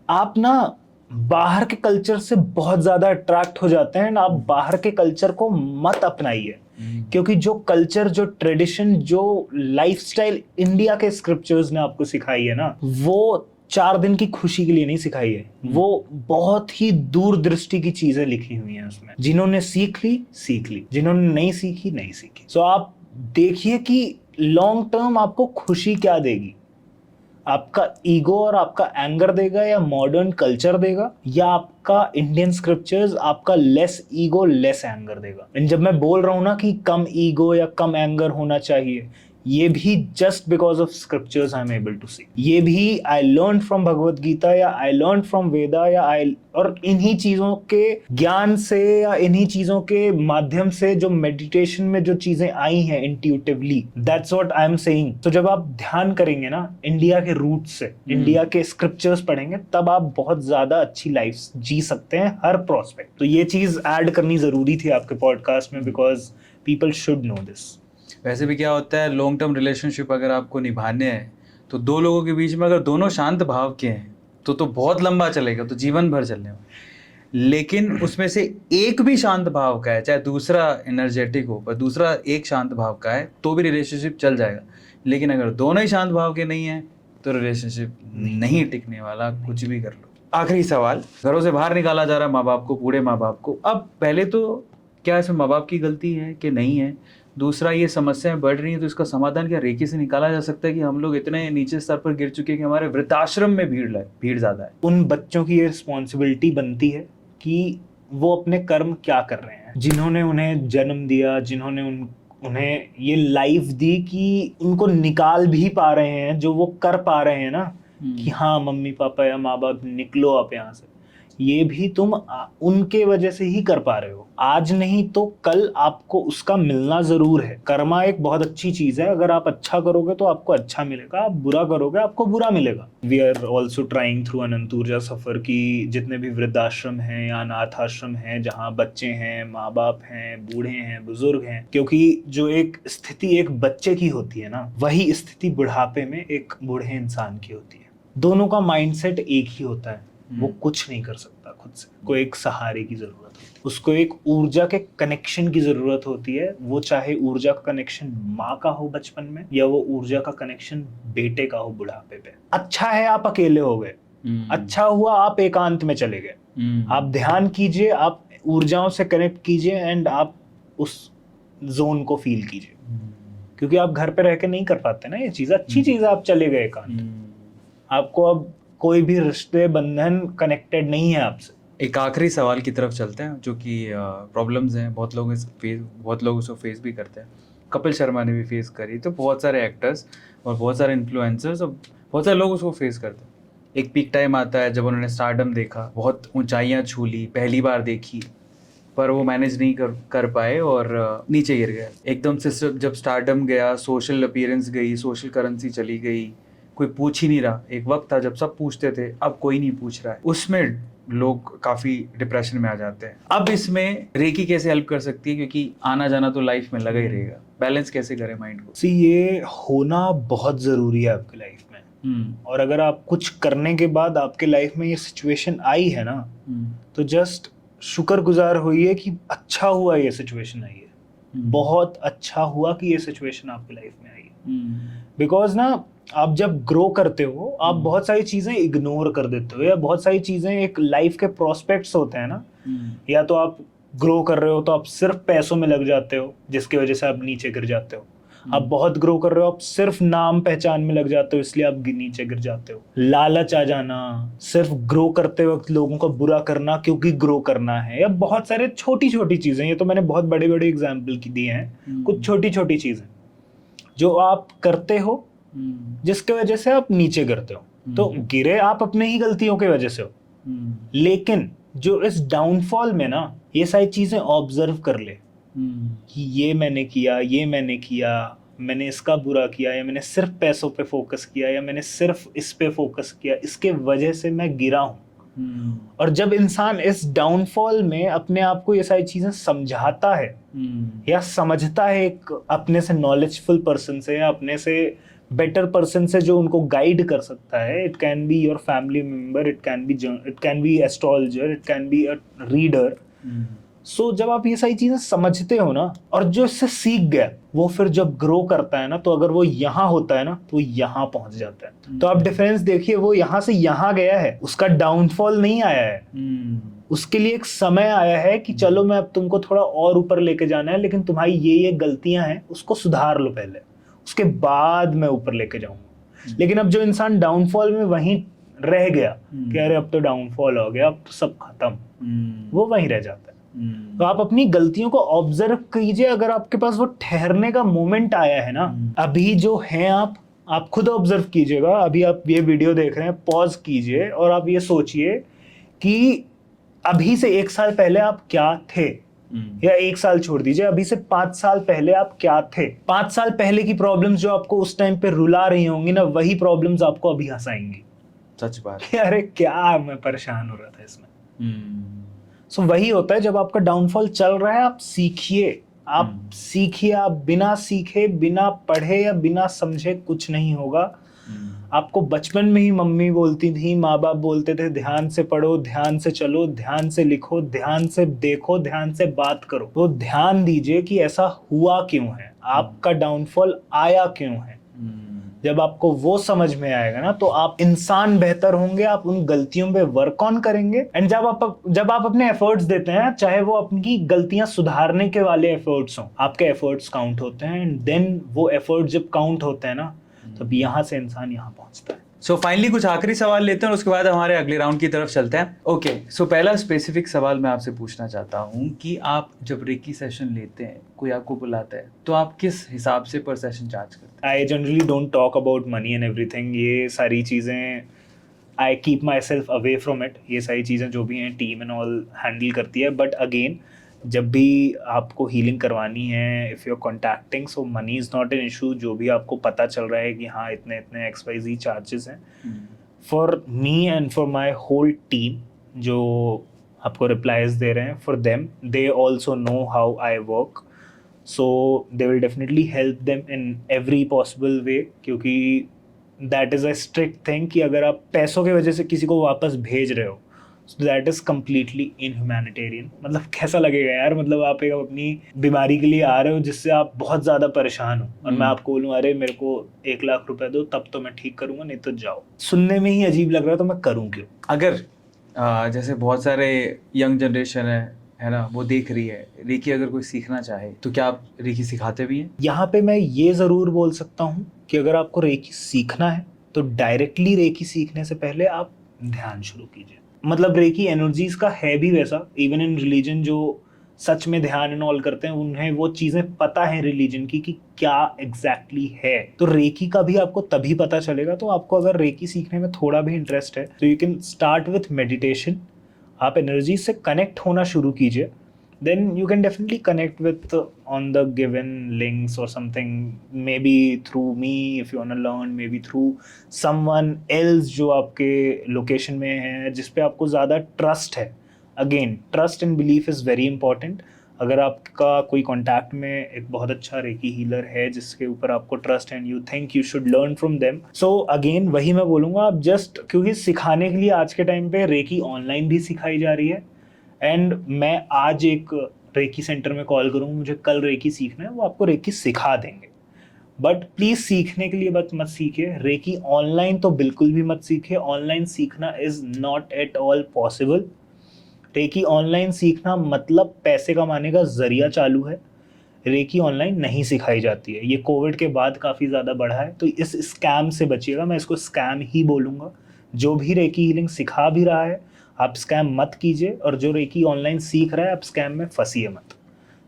आप ना बाहर के कल्चर से बहुत ज्यादा अट्रैक्ट हो जाते हैं ना, आप बाहर के कल्चर को मत अपनाइए, क्योंकि जो कल्चर, जो ट्रेडिशन, जो लाइफस्टाइल इंडिया के स्क्रिप्चर्स ने आपको सिखाई है ना, वो 4 दिन की खुशी के लिए नहीं सिखाई है, वो बहुत ही दूरदृष्टि की चीजें लिखी हुई हैं उसमें। जिन्होंने सीख ली, जिन्होंने नहीं सीखी नहीं सीखी। सो आप देखिए कि लॉन्ग टर्म आपको खुशी क्या देगी, आपका ईगो और आपका एंगर देगा, या मॉडर्न कल्चर देगा, या आपका इंडियन स्क्रिप्चर्स आपका लेस ईगो लेस एंगर देगा। एंड जब मैं बोल रहा हूं ना कि कम ईगो या कम एंगर होना चाहिए, ये भी just because of scriptures I am able to see. ये भी I learn from Bhagavad Gita, या आई लर्न फ्रॉम वेदा, या और इन्हीं चीजों के ज्ञान से, या इन्हीं चीजों के माध्यम से जो मेडिटेशन में जो चीजें आई हैं intuitively, that's what I am saying. तो जब आप ध्यान करेंगे ना इंडिया के रूट से, इंडिया के स्क्रिप्चर्स पढ़ेंगे, तब आप बहुत ज्यादा अच्छी लाइफ जी सकते हैं हर प्रोस्पेक्ट। तो ये चीज ऐड करनी जरूरी थी आपके पॉडकास्ट में, because people should know this. वैसे भी क्या होता है, लॉन्ग टर्म रिलेशनशिप अगर आपको निभाने हैं तो दो लोगों के बीच में अगर दोनों शांत भाव के हैं तो बहुत लंबा चलेगा, तो जीवन भर चलने वाला। लेकिन उसमें से एक भी शांत भाव का है, चाहे दूसरा एनर्जेटिक हो पर दूसरा एक शांत भाव का है, तो भी रिलेशनशिप चल जाएगा। लेकिन अगर दोनों ही शांत भाव के नहीं हैं तो रिलेशनशिप नहीं टिकने वाला, कुछ भी कर लो। आखिरी सवाल, घरों से बाहर निकाला जा रहा है माँ बाप को, बूढ़े माँ बाप को। अब पहले तो क्या इसमें माँ बाप की गलती है कि नहीं है? दूसरा, ये समस्याएं बढ़ रही हैं तो इसका समाधान क्या रेखी से निकाला जा सकता है कि हम लोग इतने नीचे स्तर पर गिर चुके हैं कि हमारे वृद्धाश्रम में भीड़ ज़्यादा है? उन बच्चों की ये रिस्पॉन्सिबिलिटी बनती है कि वो अपने कर्म क्या कर रहे हैं, जिन्होंने उन्हें जन्म दिया, जिन्होंने उन्हें ये लाइफ दी, कि उनको निकाल भी पा रहे हैं, जो वो कर पा रहे हैं ना, कि हाँ मम्मी पापा या माँ बाप निकलो आप यहाँ से, ये भी तुम उनके वजह से ही कर पा रहे हो। आज नहीं तो कल आपको उसका मिलना जरूर है। कर्मा एक बहुत अच्छी चीज है, अगर आप अच्छा करोगे तो आपको अच्छा मिलेगा, आप बुरा करोगे आपको बुरा मिलेगा। We are also trying through Anant Urja सफर की जितने भी वृद्धाश्रम हैं या अनाथ आश्रम हैं, जहाँ बच्चे हैं, माँ बाप हैं, बूढ़े हैं, बुजुर्ग हैं, क्योंकि जो एक स्थिति एक बच्चे की होती है ना, वही स्थिति बुढ़ापे में एक बूढ़े इंसान की होती है। दोनों का माइंडसेट एक ही होता है, वो कुछ नहीं कर सकता खुद से, को एक सहारे की जरूरत होती है, उसको एक ऊर्जा के कनेक्शन की जरूरत होती है। वो चाहे ऊर्जा का कनेक्शन माँ का हो बचपन में, या वो ऊर्जा का कनेक्शन बेटे का हो बुढ़ापे पे। अच्छा है आप अकेले हो गए, अच्छा हुआ आप एकांत में चले गए, आप ध्यान कीजिए, आप ऊर्जाओं से कनेक्ट कीजिए, एंड आप उस जोन को फील कीजिए, क्योंकि आप घर पे रह के नहीं कर पाते ना ये चीज। अच्छी चीज है आप चले गए एकांत, आपको अब कोई भी रिश्ते बंधन कनेक्टेड नहीं है आपसे। एक आखिरी सवाल की तरफ चलते हैं, जो कि प्रॉब्लम्स हैं, बहुत लोग उसको फेस भी करते हैं। कपिल शर्मा ने भी फेस करी, तो बहुत सारे एक्टर्स और बहुत सारे इन्फ्लुएंसर्स और बहुत सारे लोग उसको फेस करते हैं। एक पीक टाइम आता है जब उन्होंने स्टारडम देखा, बहुत ऊंचाइयां छू ली, पहली बार देखी, पर वो मैनेज नहीं कर पाए और नीचे गिर गए एकदम से। जब स्टारडम गया, सोशल अपीयरेंस गई, सोशल करेंसी चली गई, कोई पूछ ही नहीं रहा। एक वक्त था जब सब पूछते थे, अब कोई नहीं पूछ रहा है। उसमें लोग काफी डिप्रेशन में आ जाते हैं। अब इसमें रेकी कैसे हेल्प कर सकती है, क्योंकि आना जाना तो लाइफ में लगा ही रहेगा, बैलेंस कैसे करें माइंड को? सी ये होना बहुत ज़रूरी है आपकी लाइफ में। और अगर आप कुछ करने के बाद आपके लाइफ में ये सिचुएशन आई है ना, तो जस्ट शुक्रगुजार होइए कि अच्छा हुआ ये सिचुएशन आई है, बहुत अच्छा हुआ कि ये सिचुएशन आपकी लाइफ में आई है। बिकॉज ना आप जब ग्रो करते हो आप बहुत सारी चीज़ें इग्नोर कर देते हो, या बहुत सारी चीज़ें, एक लाइफ के प्रोस्पेक्ट्स होते हैं ना, या तो आप ग्रो कर रहे हो तो आप सिर्फ पैसों में लग जाते हो जिसकी वजह से आप नीचे गिर जाते हो। आप बहुत ग्रो कर रहे हो, आप सिर्फ नाम पहचान में लग जाते हो, इसलिए आप नीचे गिर जाते हो। लालच आ जाना, सिर्फ ग्रो करते वक्त लोगों को बुरा करना क्योंकि ग्रो करना है, या बहुत सारे छोटी छोटी चीजें, ये तो मैंने बहुत बड़े बड़े एग्जाम्पल की दिए हैं, कुछ छोटी छोटी चीजें जो आप करते हो जिसके वजह से आप नीचे गिरते हो। तो गिरे आप अपने ही गलतियों की वजह से हो, लेकिन जो इस डाउनफॉल में ना ये सारी चीजें ऑब्जर्व कर ले कि ये मैंने किया, ये मैंने किया, मैंने इसका बुरा किया, या मैंने सिर्फ पैसों पे फोकस किया, या मैंने सिर्फ इस पे फोकस किया, इसके वजह से मैं गिरा हूँ। और जब इंसान इस डाउनफॉल में अपने आप को ये सारी चीजें समझाता है या समझता है, एक अपने से नॉलेजफुल पर्सन से या अपने से बेटर पर्सन से जो उनको गाइड कर सकता है, it can be your family member, it can be astrologer, it can be a reader. So जब आप ये सारी चीजें समझते हो ना, और जो इससे सीख गया वो फिर जब ग्रो करता है ना, तो अगर वो यहाँ होता है ना तो यहाँ पहुंच जाता है। तो आप डिफरेंस देखिए, वो यहाँ से यहाँ गया है, उसका डाउनफॉल नहीं आया है, उसके लिए एक समय आया है कि चलो मैं अब तुमको थोड़ा और ऊपर लेके जाना है, लेकिन तुम्हारी ये गलतियां हैं उसको सुधार लो पहले, उसके बाद मैं ऊपर लेके जाऊंगा। लेकिन अब जो इंसान डाउनफॉल में वहीं रह गया कि अरे अब तो डाउनफॉल हो गया, अब तो सब खत्म, वो वहीं रह जाता है। तो आप अपनी गलतियों को ऑब्जर्व कीजिए। अगर आपके पास वो ठहरने का मोमेंट आया है ना, अभी जो है आप खुद ऑब्जर्व कीजिएगा। अभी आप ये वीडियो देख रहे हैं, पॉज कीजिए और आप ये सोचिए कि अभी से 1 साल पहले आप क्या थे, या 1 साल छोड़ दीजिए, अभी से 5 साल पहले आप क्या थे। 5 साल पहले की प्रॉब्लम्स जो आपको उस टाइम पे रुला रही होंगी ना, वही प्रॉब्लम्स आपको अभी हंसाएंगी। सच बात। अरे क्या मैं परेशान हो रहा था इसमें। सो वही होता है जब आपका डाउनफॉल चल रहा है, आप सीखिए, आप बिना सीखे, बिना पढ़े या बिना समझे कुछ नहीं होगा। आपको बचपन में ही मम्मी बोलती थी, माँ बाप बोलते थे, ध्यान से पढ़ो, ध्यान से चलो, ध्यान से लिखो, ध्यान से देखो, ध्यान से बात करो। तो ध्यान दीजिए कि ऐसा हुआ क्यों है, आपका डाउनफॉल आया क्यों है। जब आपको वो समझ में आएगा ना, तो आप इंसान बेहतर होंगे, आप उन गलतियों पे वर्क ऑन करेंगे। एंड जब आप अपने एफर्ट्स देते हैं, चाहे वो अपनी गलतियां सुधारने के वाले एफर्ट्स हों, आपके एफर्ट्स काउंट होते हैं। एंड देन वो एफर्ट जब काउंट होते हैं ना, तब यहाँ से इंसान यहाँ पहुंचता है। सो फाइनली कुछ आखिरी सवाल लेते हैं और उसके बाद हमारे अगले राउंड की तरफ चलते हैं। ओके, सो पहला स्पेसिफिक सवाल मैं आपसे पूछना चाहता हूँ कि आप जब रेकी सेशन लेते हैं, कोई आपको बुलाता है, तो आप किस हिसाब से पर सेशन चार्ज करते हैं? I generally don't talk about money and everything. ये सारी चीज़ें I keep my self away from it. ये सारी चीज़ें जो भी हैं टीम एंड ऑल हैंडल करती है। बट अगेन, जब भी आपको हीलिंग करवानी है, if you are contacting, so money is not an issue. जो भी आपको पता चल रहा है कि हाँ इतने इतने XYZ चार्जेस हैं, for me and for my whole team जो आपको रिप्लाईज दे रहे हैं, for them, they also know how I work, so they will definitely help them in every possible way. क्योंकि that is a strict thing कि अगर आप पैसों की वजह से किसी को वापस भेज रहे हो, so that is completely inhumanitarian। मतलब कैसा लगेगा यार, मतलब आप एक अपनी बीमारी के लिए आ रहे हो जिससे आप बहुत ज़्यादा परेशान हो, और मैं आपको बोलूँ अरे मेरे को 1 लाख रुपए दो तब तो मैं ठीक करूँगा, नहीं तो जाओ। सुनने में ही अजीब लग रहा है, तो मैं करूँ क्यों? अगर जैसे बहुत सारे यंग जनरेशन है ना, वो देख रही है रेकी, अगर कोई सीखना चाहे तो क्या आप रेकी सिखाते भी हैं? यहाँ पे मैं ये ज़रूर बोल सकता हूँ कि अगर आपको रेकी सीखना है तो डायरेक्टली रेकी सीखने से पहले आप ध्यान शुरू कीजिए। मतलब रेकी एनर्जीज का है भी वैसा। इवन इन रिलीजन जो सच में ध्यान एंड ऑल करते हैं, उन्हें वो चीज़ें पता है रिलीजन की कि क्या एग्जैक्टली है। तो रेकी का भी आपको तभी पता चलेगा। तो आपको अगर रेकी सीखने में थोड़ा भी इंटरेस्ट है तो you can start with meditation. आप एनर्जी से कनेक्ट होना शुरू कीजिए। then you can definitely connect with on the given links or something, maybe through me if you want to learn, maybe through someone else जो आपके लोकेशन में है, जिस पे आपको ज़्यादा ट्रस्ट है. Again trust and belief is very important. अगर आपका कोई कॉन्टैक्ट में एक बहुत अच्छा रेकी हीलर है जिसके ऊपर आपको trust and you think you should learn from them, so again वही मैं बोलूँगा, आप जस्ट क्योंकि सिखाने के लिए आज के टाइम पे रेकी ऑनलाइन भी सिखाई जा रही है. एंड मैं आज एक रेकी सेंटर में कॉल करूँ, मुझे कल रेकी सीखना है, वो आपको रेकी सिखा देंगे. बट प्लीज़ सीखने के लिए मत सीखिए. रेकी ऑनलाइन तो बिल्कुल भी मत सीखिए. ऑनलाइन सीखना is not at all possible. Reiki online सीखना मतलब पैसे कमाने का ज़रिया चालू है. रेकी ऑनलाइन नहीं सिखाई जाती है. ये कोविड के बाद काफ़ी ज़्यादा बढ़ा है, तो इस स्कैम से बचिएगा. मैं इसको स्कैम ही बोलूँगा. जो भी रेकी हीलिंग सिखा भी रहा है, आप स्कैम मत कीजिए. और जो रेकी ऑनलाइन सीख रहा है, आप स्कैम में फंसिए मत.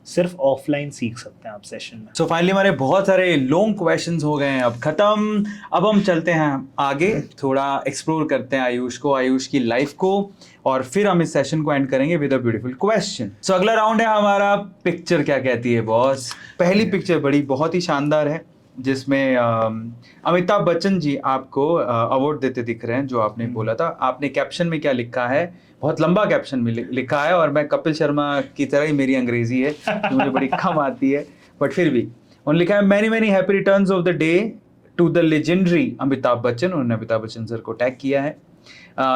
सिर्फ ऑफलाइन सीख सकते हैं आप सेशन में. सो फाइनली हमारे बहुत सारे लॉन्ग क्वेश्चंस हो गए हैं, अब खत्म. अब हम चलते हैं आगे, थोड़ा एक्सप्लोर करते हैं आयुष को, आयुष की लाइफ को, और फिर हम इस सेशन को एंड करेंगे विद अ ब्यूटीफुल क्वेश्चन. सो अगला राउंड है हमारा पिक्चर क्या कहती है बॉस. पहली पिक्चर बहुत ही शानदार है, जिसमें अमिताभ बच्चन जी आपको अवार्ड देते दिख रहे हैं. जो आपने बोला था, आपने कैप्शन में क्या लिखा है, बहुत लंबा कैप्शन में लिखा है, और मैं कपिल शर्मा की तरह ही मेरी अंग्रेजी है जो मुझे बड़ी कम आती है, बट फिर भी उन्होंने लिखा है many many happy returns of the day to the legendary Amitabh Bachchan. उन्होंने अमिताभ बच्चन सर को टैग किया है.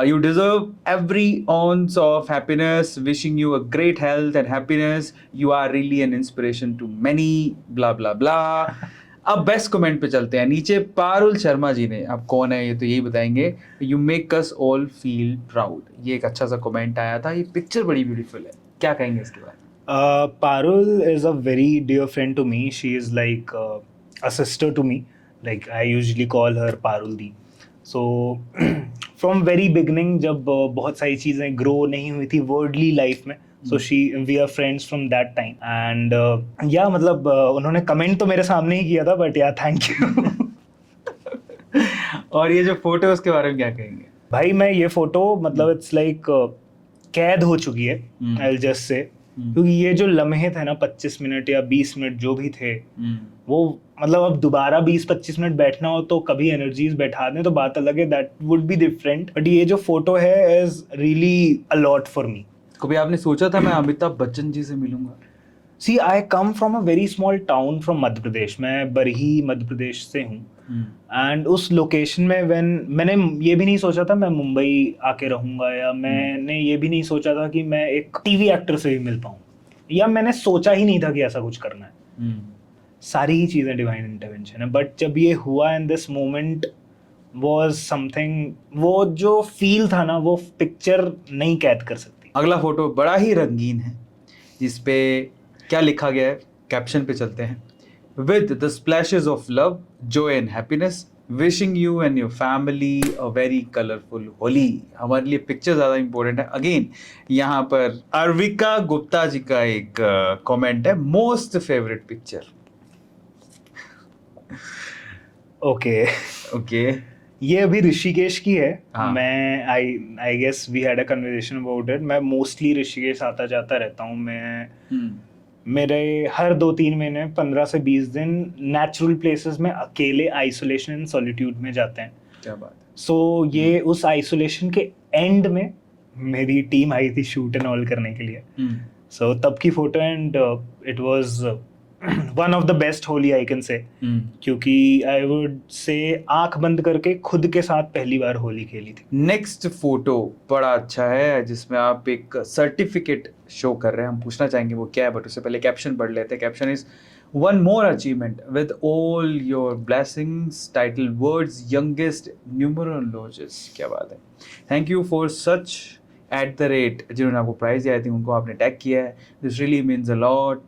You deserve every ounce of happiness, wishing you a great health and happiness. You are really an inspiration to many, blah blah blah. अब बेस्ट कमेंट पे चलते हैं. नीचे पारुल शर्मा जी ने, अब कौन है ये तो यही बताएंगे. You make us all feel proud, ये एक अच्छा सा कमेंट आया था. ये पिक्चर बड़ी ब्यूटीफुल है, क्या कहेंगे इसके बारे में? Parul is a very dear friend to me. She is like a sister to me. Like I usually call her Parul Di. So from very beginning, जब बहुत सारी चीज़ें ग्रो नहीं हुई थी वर्ल्डली लाइफ में, so we are friends from that time. And yeah, मतलब उन्होंने कमेंट तो मेरे सामने ही किया था, but yeah, thank you. और ये जो फोटो है उसके बारे में क्या कहेंगे? भाई मैं ये फोटो मतलब इट्स लाइक कैद हो चुकी है, आई विल जस्ट से. क्योंकि ये जो लम्हे थे ना 25 मिनट या 20 मिनट जो भी थे, वो मतलब अब दोबारा 20-25 मिनट बैठना हो तो कभी एनर्जीज बैठा दें तो बात अलग है, that would be different. But ये जो फोटो है is really a lot for me. कभी आपने सोचा था मैं अमिताभ बच्चन जी से मिलूंगा? See I come from a very small town from Madhya Pradesh. मैं बरही मध्य प्रदेश से हूँ. एंड उस लोकेशन में मैंने ये भी नहीं सोचा था मैं मुंबई आके रहूँगा, या मैंने ये भी नहीं सोचा था कि मैं एक टीवी एक्टर से भी मिल पाऊँ, या मैंने सोचा ही नहीं था कि ऐसा कुछ करना है. सारी ही चीज़ें डिवाइन इंटरवेंशन है. बट जब ये हुआ and this moment was something, वो जो फील था ना वो पिक्चर नहीं कैद कर सकती. अगला फोटो बड़ा ही रंगीन है, जिसपे क्या लिखा गया है, कैप्शन पे चलते हैं. With the splashes of love, joy and happiness, wishing you and your family a very colorful Holi. हमारे लिए पिक्चर ज़्यादा इम्पोर्टेंट है. अगेन यहाँ पर अर्विका गुप्ता जी का एक कमेंट है, मोस्ट फेवरेट पिक्चर. ओके. ये अभी ऋषिकेश की है. मैं I guess we had a conversation about it. मैं मोस्टली ऋषिकेश आता जाता रहता हूँ. मैं मेरे हर 2-3 महीने 15 से 20 दिन नेचुरल प्लेसेस में अकेले आइसोलेशन एंड सॉलिट्यूड में जाते हैं. क्या बात है. सो ये उस आइसोलेशन के एंड में मेरी टीम आई थी शूट एंड ऑल करने के लिए. सो तब की photo and it was one of the best Holi I can say. क्योंकि आई वुड से आंख बंद करके खुद के साथ पहली बार होली खेली थी. नेक्स्ट फोटो बड़ा अच्छा है, जिसमें आप एक सर्टिफिकेट शो कर रहे हैं. हम पूछना चाहेंगे वो क्या है, बट उससे पहले कैप्शन पढ़ लेते हैं. Caption is one more achievement with all your blessings, title words youngest numerologist. क्या बात है. थैंक यू फॉर सच @ जिन्होंने आपको प्राइज दिया थी उनको आपने टैग किया है. This really means a lot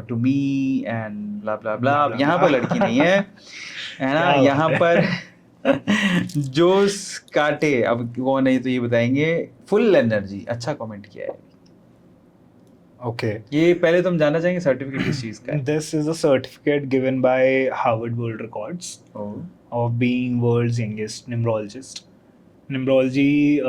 to me and blah blah blah. यहाँ पर लड़की नहीं है ना, यहाँ पर जोश काटे. अब वो नहीं तो ये बताएंगे. फुल एनर्जी, अच्छा कमेंट किया है. ओके. ये पहले तो हम जानना चाहेंगे सर्टिफिकेट किस चीज़ का है. This is a certificate given by Harvard world records of being world's youngest numerologist. Numerology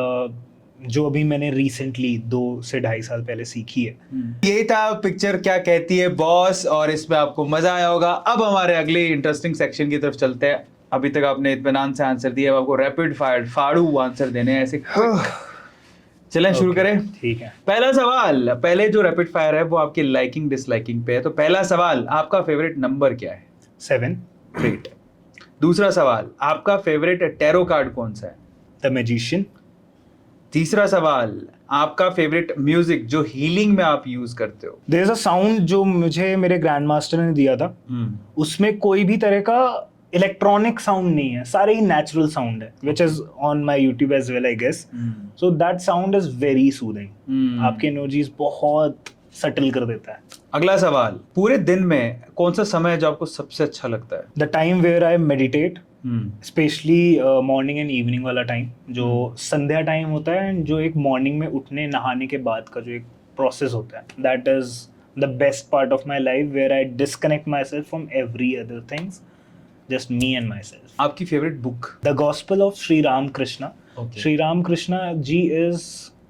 जो अभी मैंने रिसेंटली 2 से 2.5 साल पहले सीखी है। यही था पिक्चर क्या कहती है बॉस, और इसमें आपको मजा आया होगा। अब हमारे अगले इंटरेस्टिंग सेक्शन की तरफ चलते हैं। अभी तक आपने इत्मीनान से आंसर दिया, अब आपको रैपिड फायर फाड़ू आंसर देने हैं ऐसे quick। चलें शुरू Okay, करें। ठीक है। पहला सवाल, पहले जो रैपिड फायर है वो आपकी लाइकिंग डिसलाइकिंग पे है। तो पहला सवाल, आपका फेवरेट नंबर क्या है? 7, ग्रेट। दूसरा सवाल, आपका फेवरेट टैरो कार्ड कौन सा है? The magician. तीसरा सवाल, आपका फेवरेट म्यूजिक जो हीलिंग में आप यूज करते हो? देयर इज अ साउंड जो मुझे मेरे ग्रैंड मास्टर ने दिया था, उसमें कोई भी तरह का इलेक्ट्रॉनिक साउंड नहीं है, सारे ही नेचुरल साउंड है, which is on my YouTube as well I guess. So that sound is very soothing, आपकी एनर्जीज बहुत सटल कर देता है। अगला सवाल, पूरे दिन में कौन सा समय है जो आपको सबसे अच्छा लगता है? The time where I meditate, specially morning and evening वाला टाइम, जो संध्या टाइम होता है, एंड जो एक मॉर्निंग में उठने नहाने के बाद का जो एक प्रोसेस होता है, that is the best part of my life, where I disconnect myself from every other things, just me and myself. आपकी favourite book? The gospel of Shri Ramakrishna. Okay. Shri Ramakrishna ji is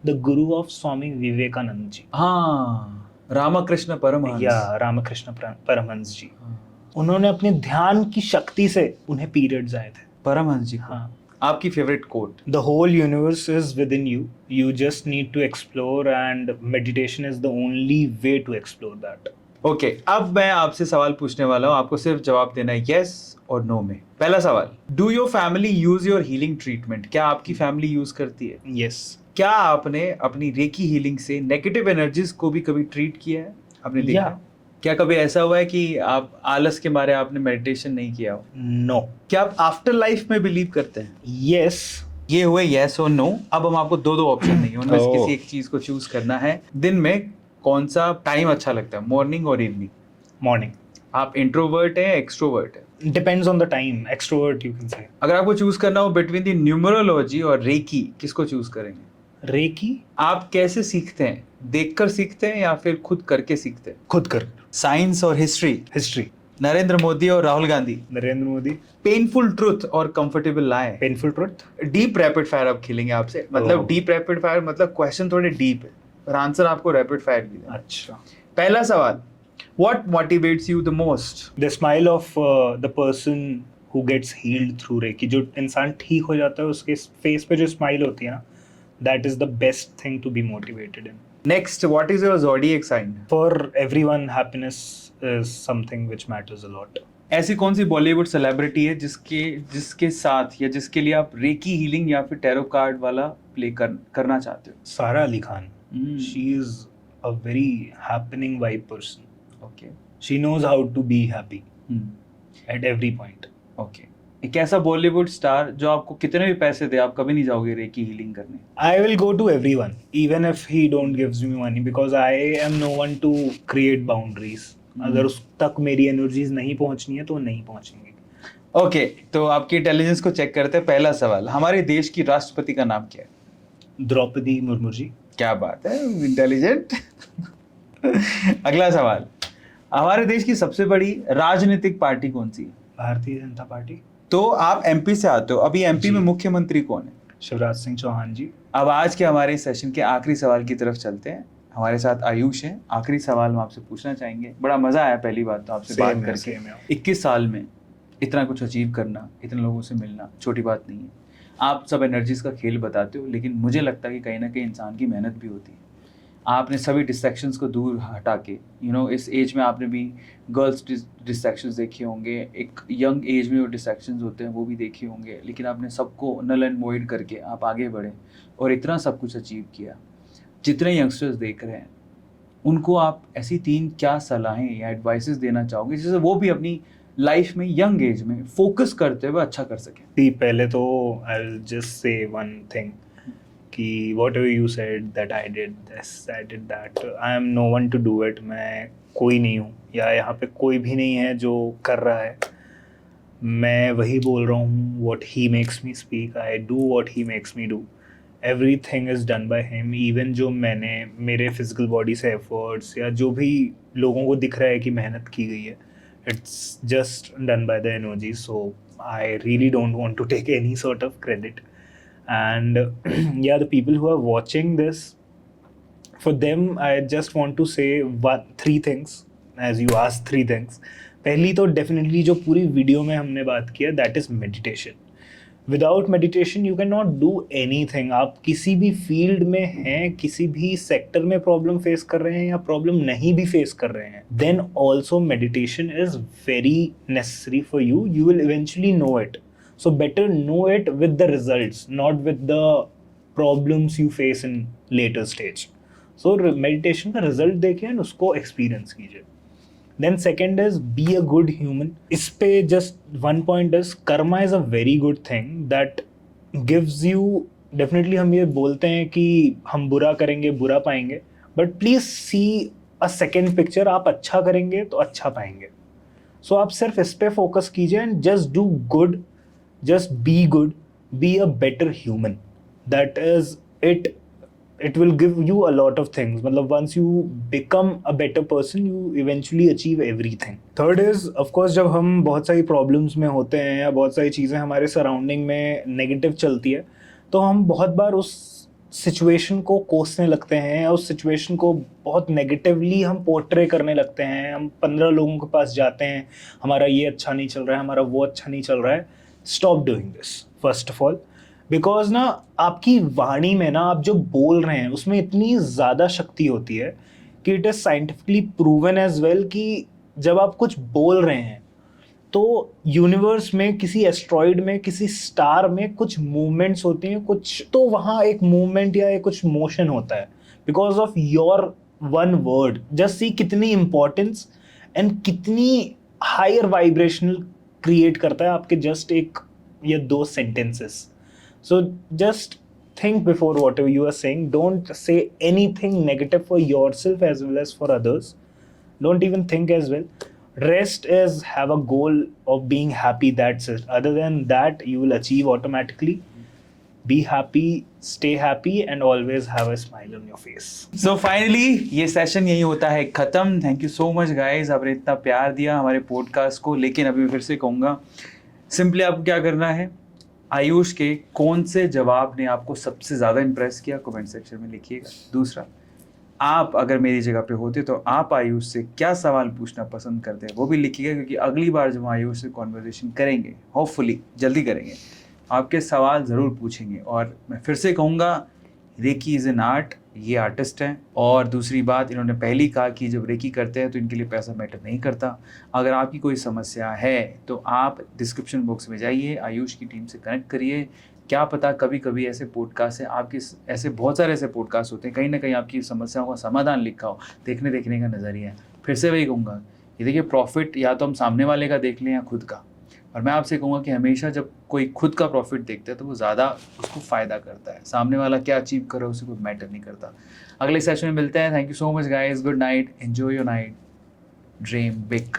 the guru of Swami Vivekananda ji, हाँ, रामकृष्ण परमहंस। या रामकृष्ण परमहंस जी। हाँ, उन्होंने अपने ध्यान की शक्ति से उन्हें पीरियड्स आए थे। परमहंस जी। हाँ। आपकी favourite coat? The whole universe is within you. You just need to explore, and meditation is the only way to explore that. Okay, अब मैं आपसे सवाल पूछने वाला हूँ, आपको सिर्फ जवाब देना है यस और नो में। पहला सवाल, do your family use your healing treatment? क्या आपकी फैमिली यूज करती है? Yes. क्या आपने अपनी रेकी हीलिंग से नेगेटिव एनर्जीज को भी कभी ट्रीट किया है? आपने देखा Yeah. है? क्या कभी ऐसा हुआ है कि आप आलस के मारे आपने मेडिटेशन नहीं किया हो? No. क्या आप आफ्टर लाइफ में बिलीव करते हैं? Yes. ये हुए यस और नो। अब हम आपको दो ऑप्शन नहीं, उनमें से Oh. किसी एक चीज को चूज करना है। दिन में कौन सा टाइम अच्छा लगता है, मॉर्निंग और इवनिंग? Morning. आप इंट्रोवर्ट हैं, एक्सट्रोवर्ट हैं? Depends on the time. Extrovert, you can say. अगर आपको चूज करना हो बिटवीन द न्यूमरोलॉजी और रेकी, किसको चूज करेंगे? Reiki. आप कैसे सीखते हैं, देखकर सीखते हैं या फिर खुद करके सीखते हैं? खुद कर. साइंस और हिस्ट्री? History. नरेंद्र मोदी और राहुल गांधी? नरेंद्र मोदी. पेनफुल ट्रुथ और कंफर्टेबल लाए? Painful truth. Deep rapid fire अब खेलेंगे आपसे। मतलब Oh. डीप रैपिड फायर मतलब क्वेश्चन थोड़े डीप है और आंसर आपको रैपिड फायर भी देना है। अच्छा. पहला सवाल, what motivates you the most? The smile of the person who gets healed through Reiki. जो इंसान ठीक हो जाता है, उसके फेस पे जो स्माइल होती है ना, that is the best thing to be motivated in. Next, what is your zodiac sign? For everyone, happiness is something which matters a lot. ऐसी कौन सी बॉलीवुड सेलिब्रिटी है जिसके साथ या जिसके लिए आप रेकी हीलिंग या फिर टैरो कार्ड वाला प्ले करना चाहते हो? Sara Ali Khan. Hmm. She is a very happening vibe person. Okay. She knows how to be happy at every point. Okay, एक ऐसा बॉलीवुड स्टार जो आपको कितने भी पैसे दे आप कभी नहीं जाओगे रेकी हीलिंग करने? I will go to everyone, even if he don't gives me money, because I am no one to create boundaries. अगर उस तक मेरी एनर्जीज नहीं पहुंचनी है तो नहीं पहुंचेंगी. ओके, तो आपकी इंटेलिजेंस को चेक करते हैं। पहला सवाल, हमारे देश की राष्ट्रपति का नाम क्या है? द्रौपदी मुर्मू जी. क्या बात है, इंटेलिजेंट। अगला सवाल, हमारे देश की सबसे बड़ी राजनीतिक पार्टी कौन सी है? भारतीय जनता पार्टी. तो आप एमपी से आते हो, अभी एमपी जी. में मुख्यमंत्री कौन है? शिवराज सिंह चौहान जी. अब आज के हमारे सेशन के आखिरी सवाल की तरफ चलते हैं। हमारे साथ आयुष हैं। आखिरी सवाल हम आपसे पूछना चाहेंगे। बड़ा मजा आया पहली बात तो आपसे Same बात है, करके। same है. 21 साल में इतना कुछ अचीव करना, इतने लोगों से मिलना छोटी बात नहीं है। आप सब एनर्जीज का खेल बताते हो, लेकिन मुझे लगता है कि कहीं ना कहीं इंसान की मेहनत भी होती है। आपने सभी डिस्ट्रैक्शंस को दूर हटा के, इस एज में आपने भी गर्ल्स डिस्ट्रैक्शंस देखे होंगे, एक यंग एज में जो डिस्ट्रैक्शंस होते हैं वो भी देखे होंगे, लेकिन आपने सबको नल एंड वॉइड करके आप आगे बढ़े और इतना सब कुछ अचीव किया। जितने यंगस्टर्स देख रहे हैं उनको आप ऐसी 3 क्या सलाहें या एडवाइसेस देना चाहोगे जिससे वो भी अपनी लाइफ में यंग एज में फोकस करते हुए अच्छा कर सकें? पहले तो I will just say one thing कि whatever you said that I did this, I did that, I am no one to do it. मैं कोई नहीं हूँ, या यहाँ पे कोई भी नहीं है जो कर रहा है. मैं वही बोल रहा हूँ. What he makes me speak, I do what he makes me do. Everything is done by him. Even जो मैंने मेरे फिजिकल बॉडी से एफर्ट्स या जो भी लोगों को दिख रहा है कि मेहनत की गई है, it's just done by the energy. So I really don't want to take any sort of credit. And yeah, the people who are watching this, for them I just want to say three things, as you asked three things. पहली तो डेफिनेटली जो पूरी वीडियो में हमने बात किया, that is meditation. Without meditation you can not do any thing. आप किसी भी फील्ड में हैं, किसी भी सेक्टर में प्रॉब्लम फेस कर रहे हैं या प्रॉब्लम नहीं भी फेस कर रहे हैं, then also meditation is very necessary for you. You will eventually know it. So better know it with the results, not with the problems you face in later stage. So meditation का रिजल्ट देखिए एंड उसको एक्सपीरियंस कीजिए. Then second is be a good human. इस पे just one point is karma is a very good thing that gives you, definitely हम ये बोलते हैं कि हम बुरा करेंगे बुरा पाएंगे, but please see a second picture. आप अच्छा करेंगे तो अच्छा पाएंगे. So आप सिर्फ इस पे फोकस कीजिए and just do good, just be good, be a better human. That is it. It will give you a lot of things. मतलब once you become a better person, you eventually achieve everything. Third is, of course, जब हम बहुत सारी problems में होते हैं या बहुत सारी चीज़ें हमारे सराउंडिंग में नेगेटिव चलती है, तो हम बहुत बार उस सिचुएशन को कोसने लगते हैं या उस सिचुएशन को बहुत नेगेटिवली हम पोर्ट्रे करने लगते हैं. हम 15 लोगों के पास जाते हैं, हमारा ये अच्छा नहीं चल रहा है, हमारा वो अच्छा नहीं चल रहा है. Stop doing this first of all. Because ना आपकी वाणी में ना आप जो बोल रहे हैं उसमें इतनी ज़्यादा शक्ति होती है कि it is scientifically proven as well कि जब आप कुछ बोल रहे हैं तो यूनिवर्स में, किसी एस्ट्रॉइड में, किसी स्टार में कुछ मूवमेंट्स होती हैं, कुछ तो वहाँ एक मूवमेंट या एक कुछ मोशन होता है because of your one word. Just see कितनी इम्पोर्टेंस एंड कितनी हायर वाइब्रेशनल क्रिएट करता है आपके जस्ट एक या दो sentences. So just think before whatever you are saying. Don't say anything negative for yourself as well as for others. Don't even think as well. Rest is have a goal of being happy. That's it. Other than that, you will achieve automatically. Be happy, stay happy, and always have a smile on your face. So finally, ये सेशन यही होता है खत्म. Thank you so much guys, आपने इतना प्यार दिया हमारे पॉडकास्ट को. लेकिन अभी फिर से कहूँगा, सिंपली आपको क्या करना है, आयुष के कौन से जवाब ने आपको सबसे ज़्यादा इम्प्रेस किया कमेंट सेक्शन में लिखिएगा. दूसरा, आप अगर मेरी जगह पे होते तो आप आयुष से क्या सवाल पूछना पसंद करते हैं वो भी लिखिएगा, क्योंकि अगली बार जब हम आयुष से कॉन्वर्सेशन करेंगे, होपफुली जल्दी करेंगे, आपके सवाल ज़रूर पूछेंगे. और मैं फिर से कहूँगा, रेकी इज़ एन आर्ट. ये आर्टिस्ट हैं. और दूसरी बात, इन्होंने पहली कहा कि जब रेकी करते हैं तो इनके लिए पैसा मैटर नहीं करता. अगर आपकी कोई समस्या है तो आप डिस्क्रिप्शन बॉक्स में जाइए, आयुष की टीम से कनेक्ट करिए. क्या पता कभी कभी ऐसे पॉडकास्ट है आपके, ऐसे बहुत सारे ऐसे पॉडकास्ट होते हैं, कहीं ना कहीं आपकी समस्याओं का समाधान लिखा हो. देखने का नज़रिया है. फिर से वही कहूँगा, ये देखिए, प्रॉफिट या तो हम सामने वाले का देख लें या खुद का. और मैं आपसे कहूँगा कि हमेशा जब कोई खुद का प्रॉफिट देखता है तो वो ज़्यादा उसको फ़ायदा करता है. सामने वाला क्या अचीव करे उसे कोई मैटर नहीं करता. अगले सेशन में मिलते हैं. Thank you so much guys. Good night. Enjoy your night. Dream big.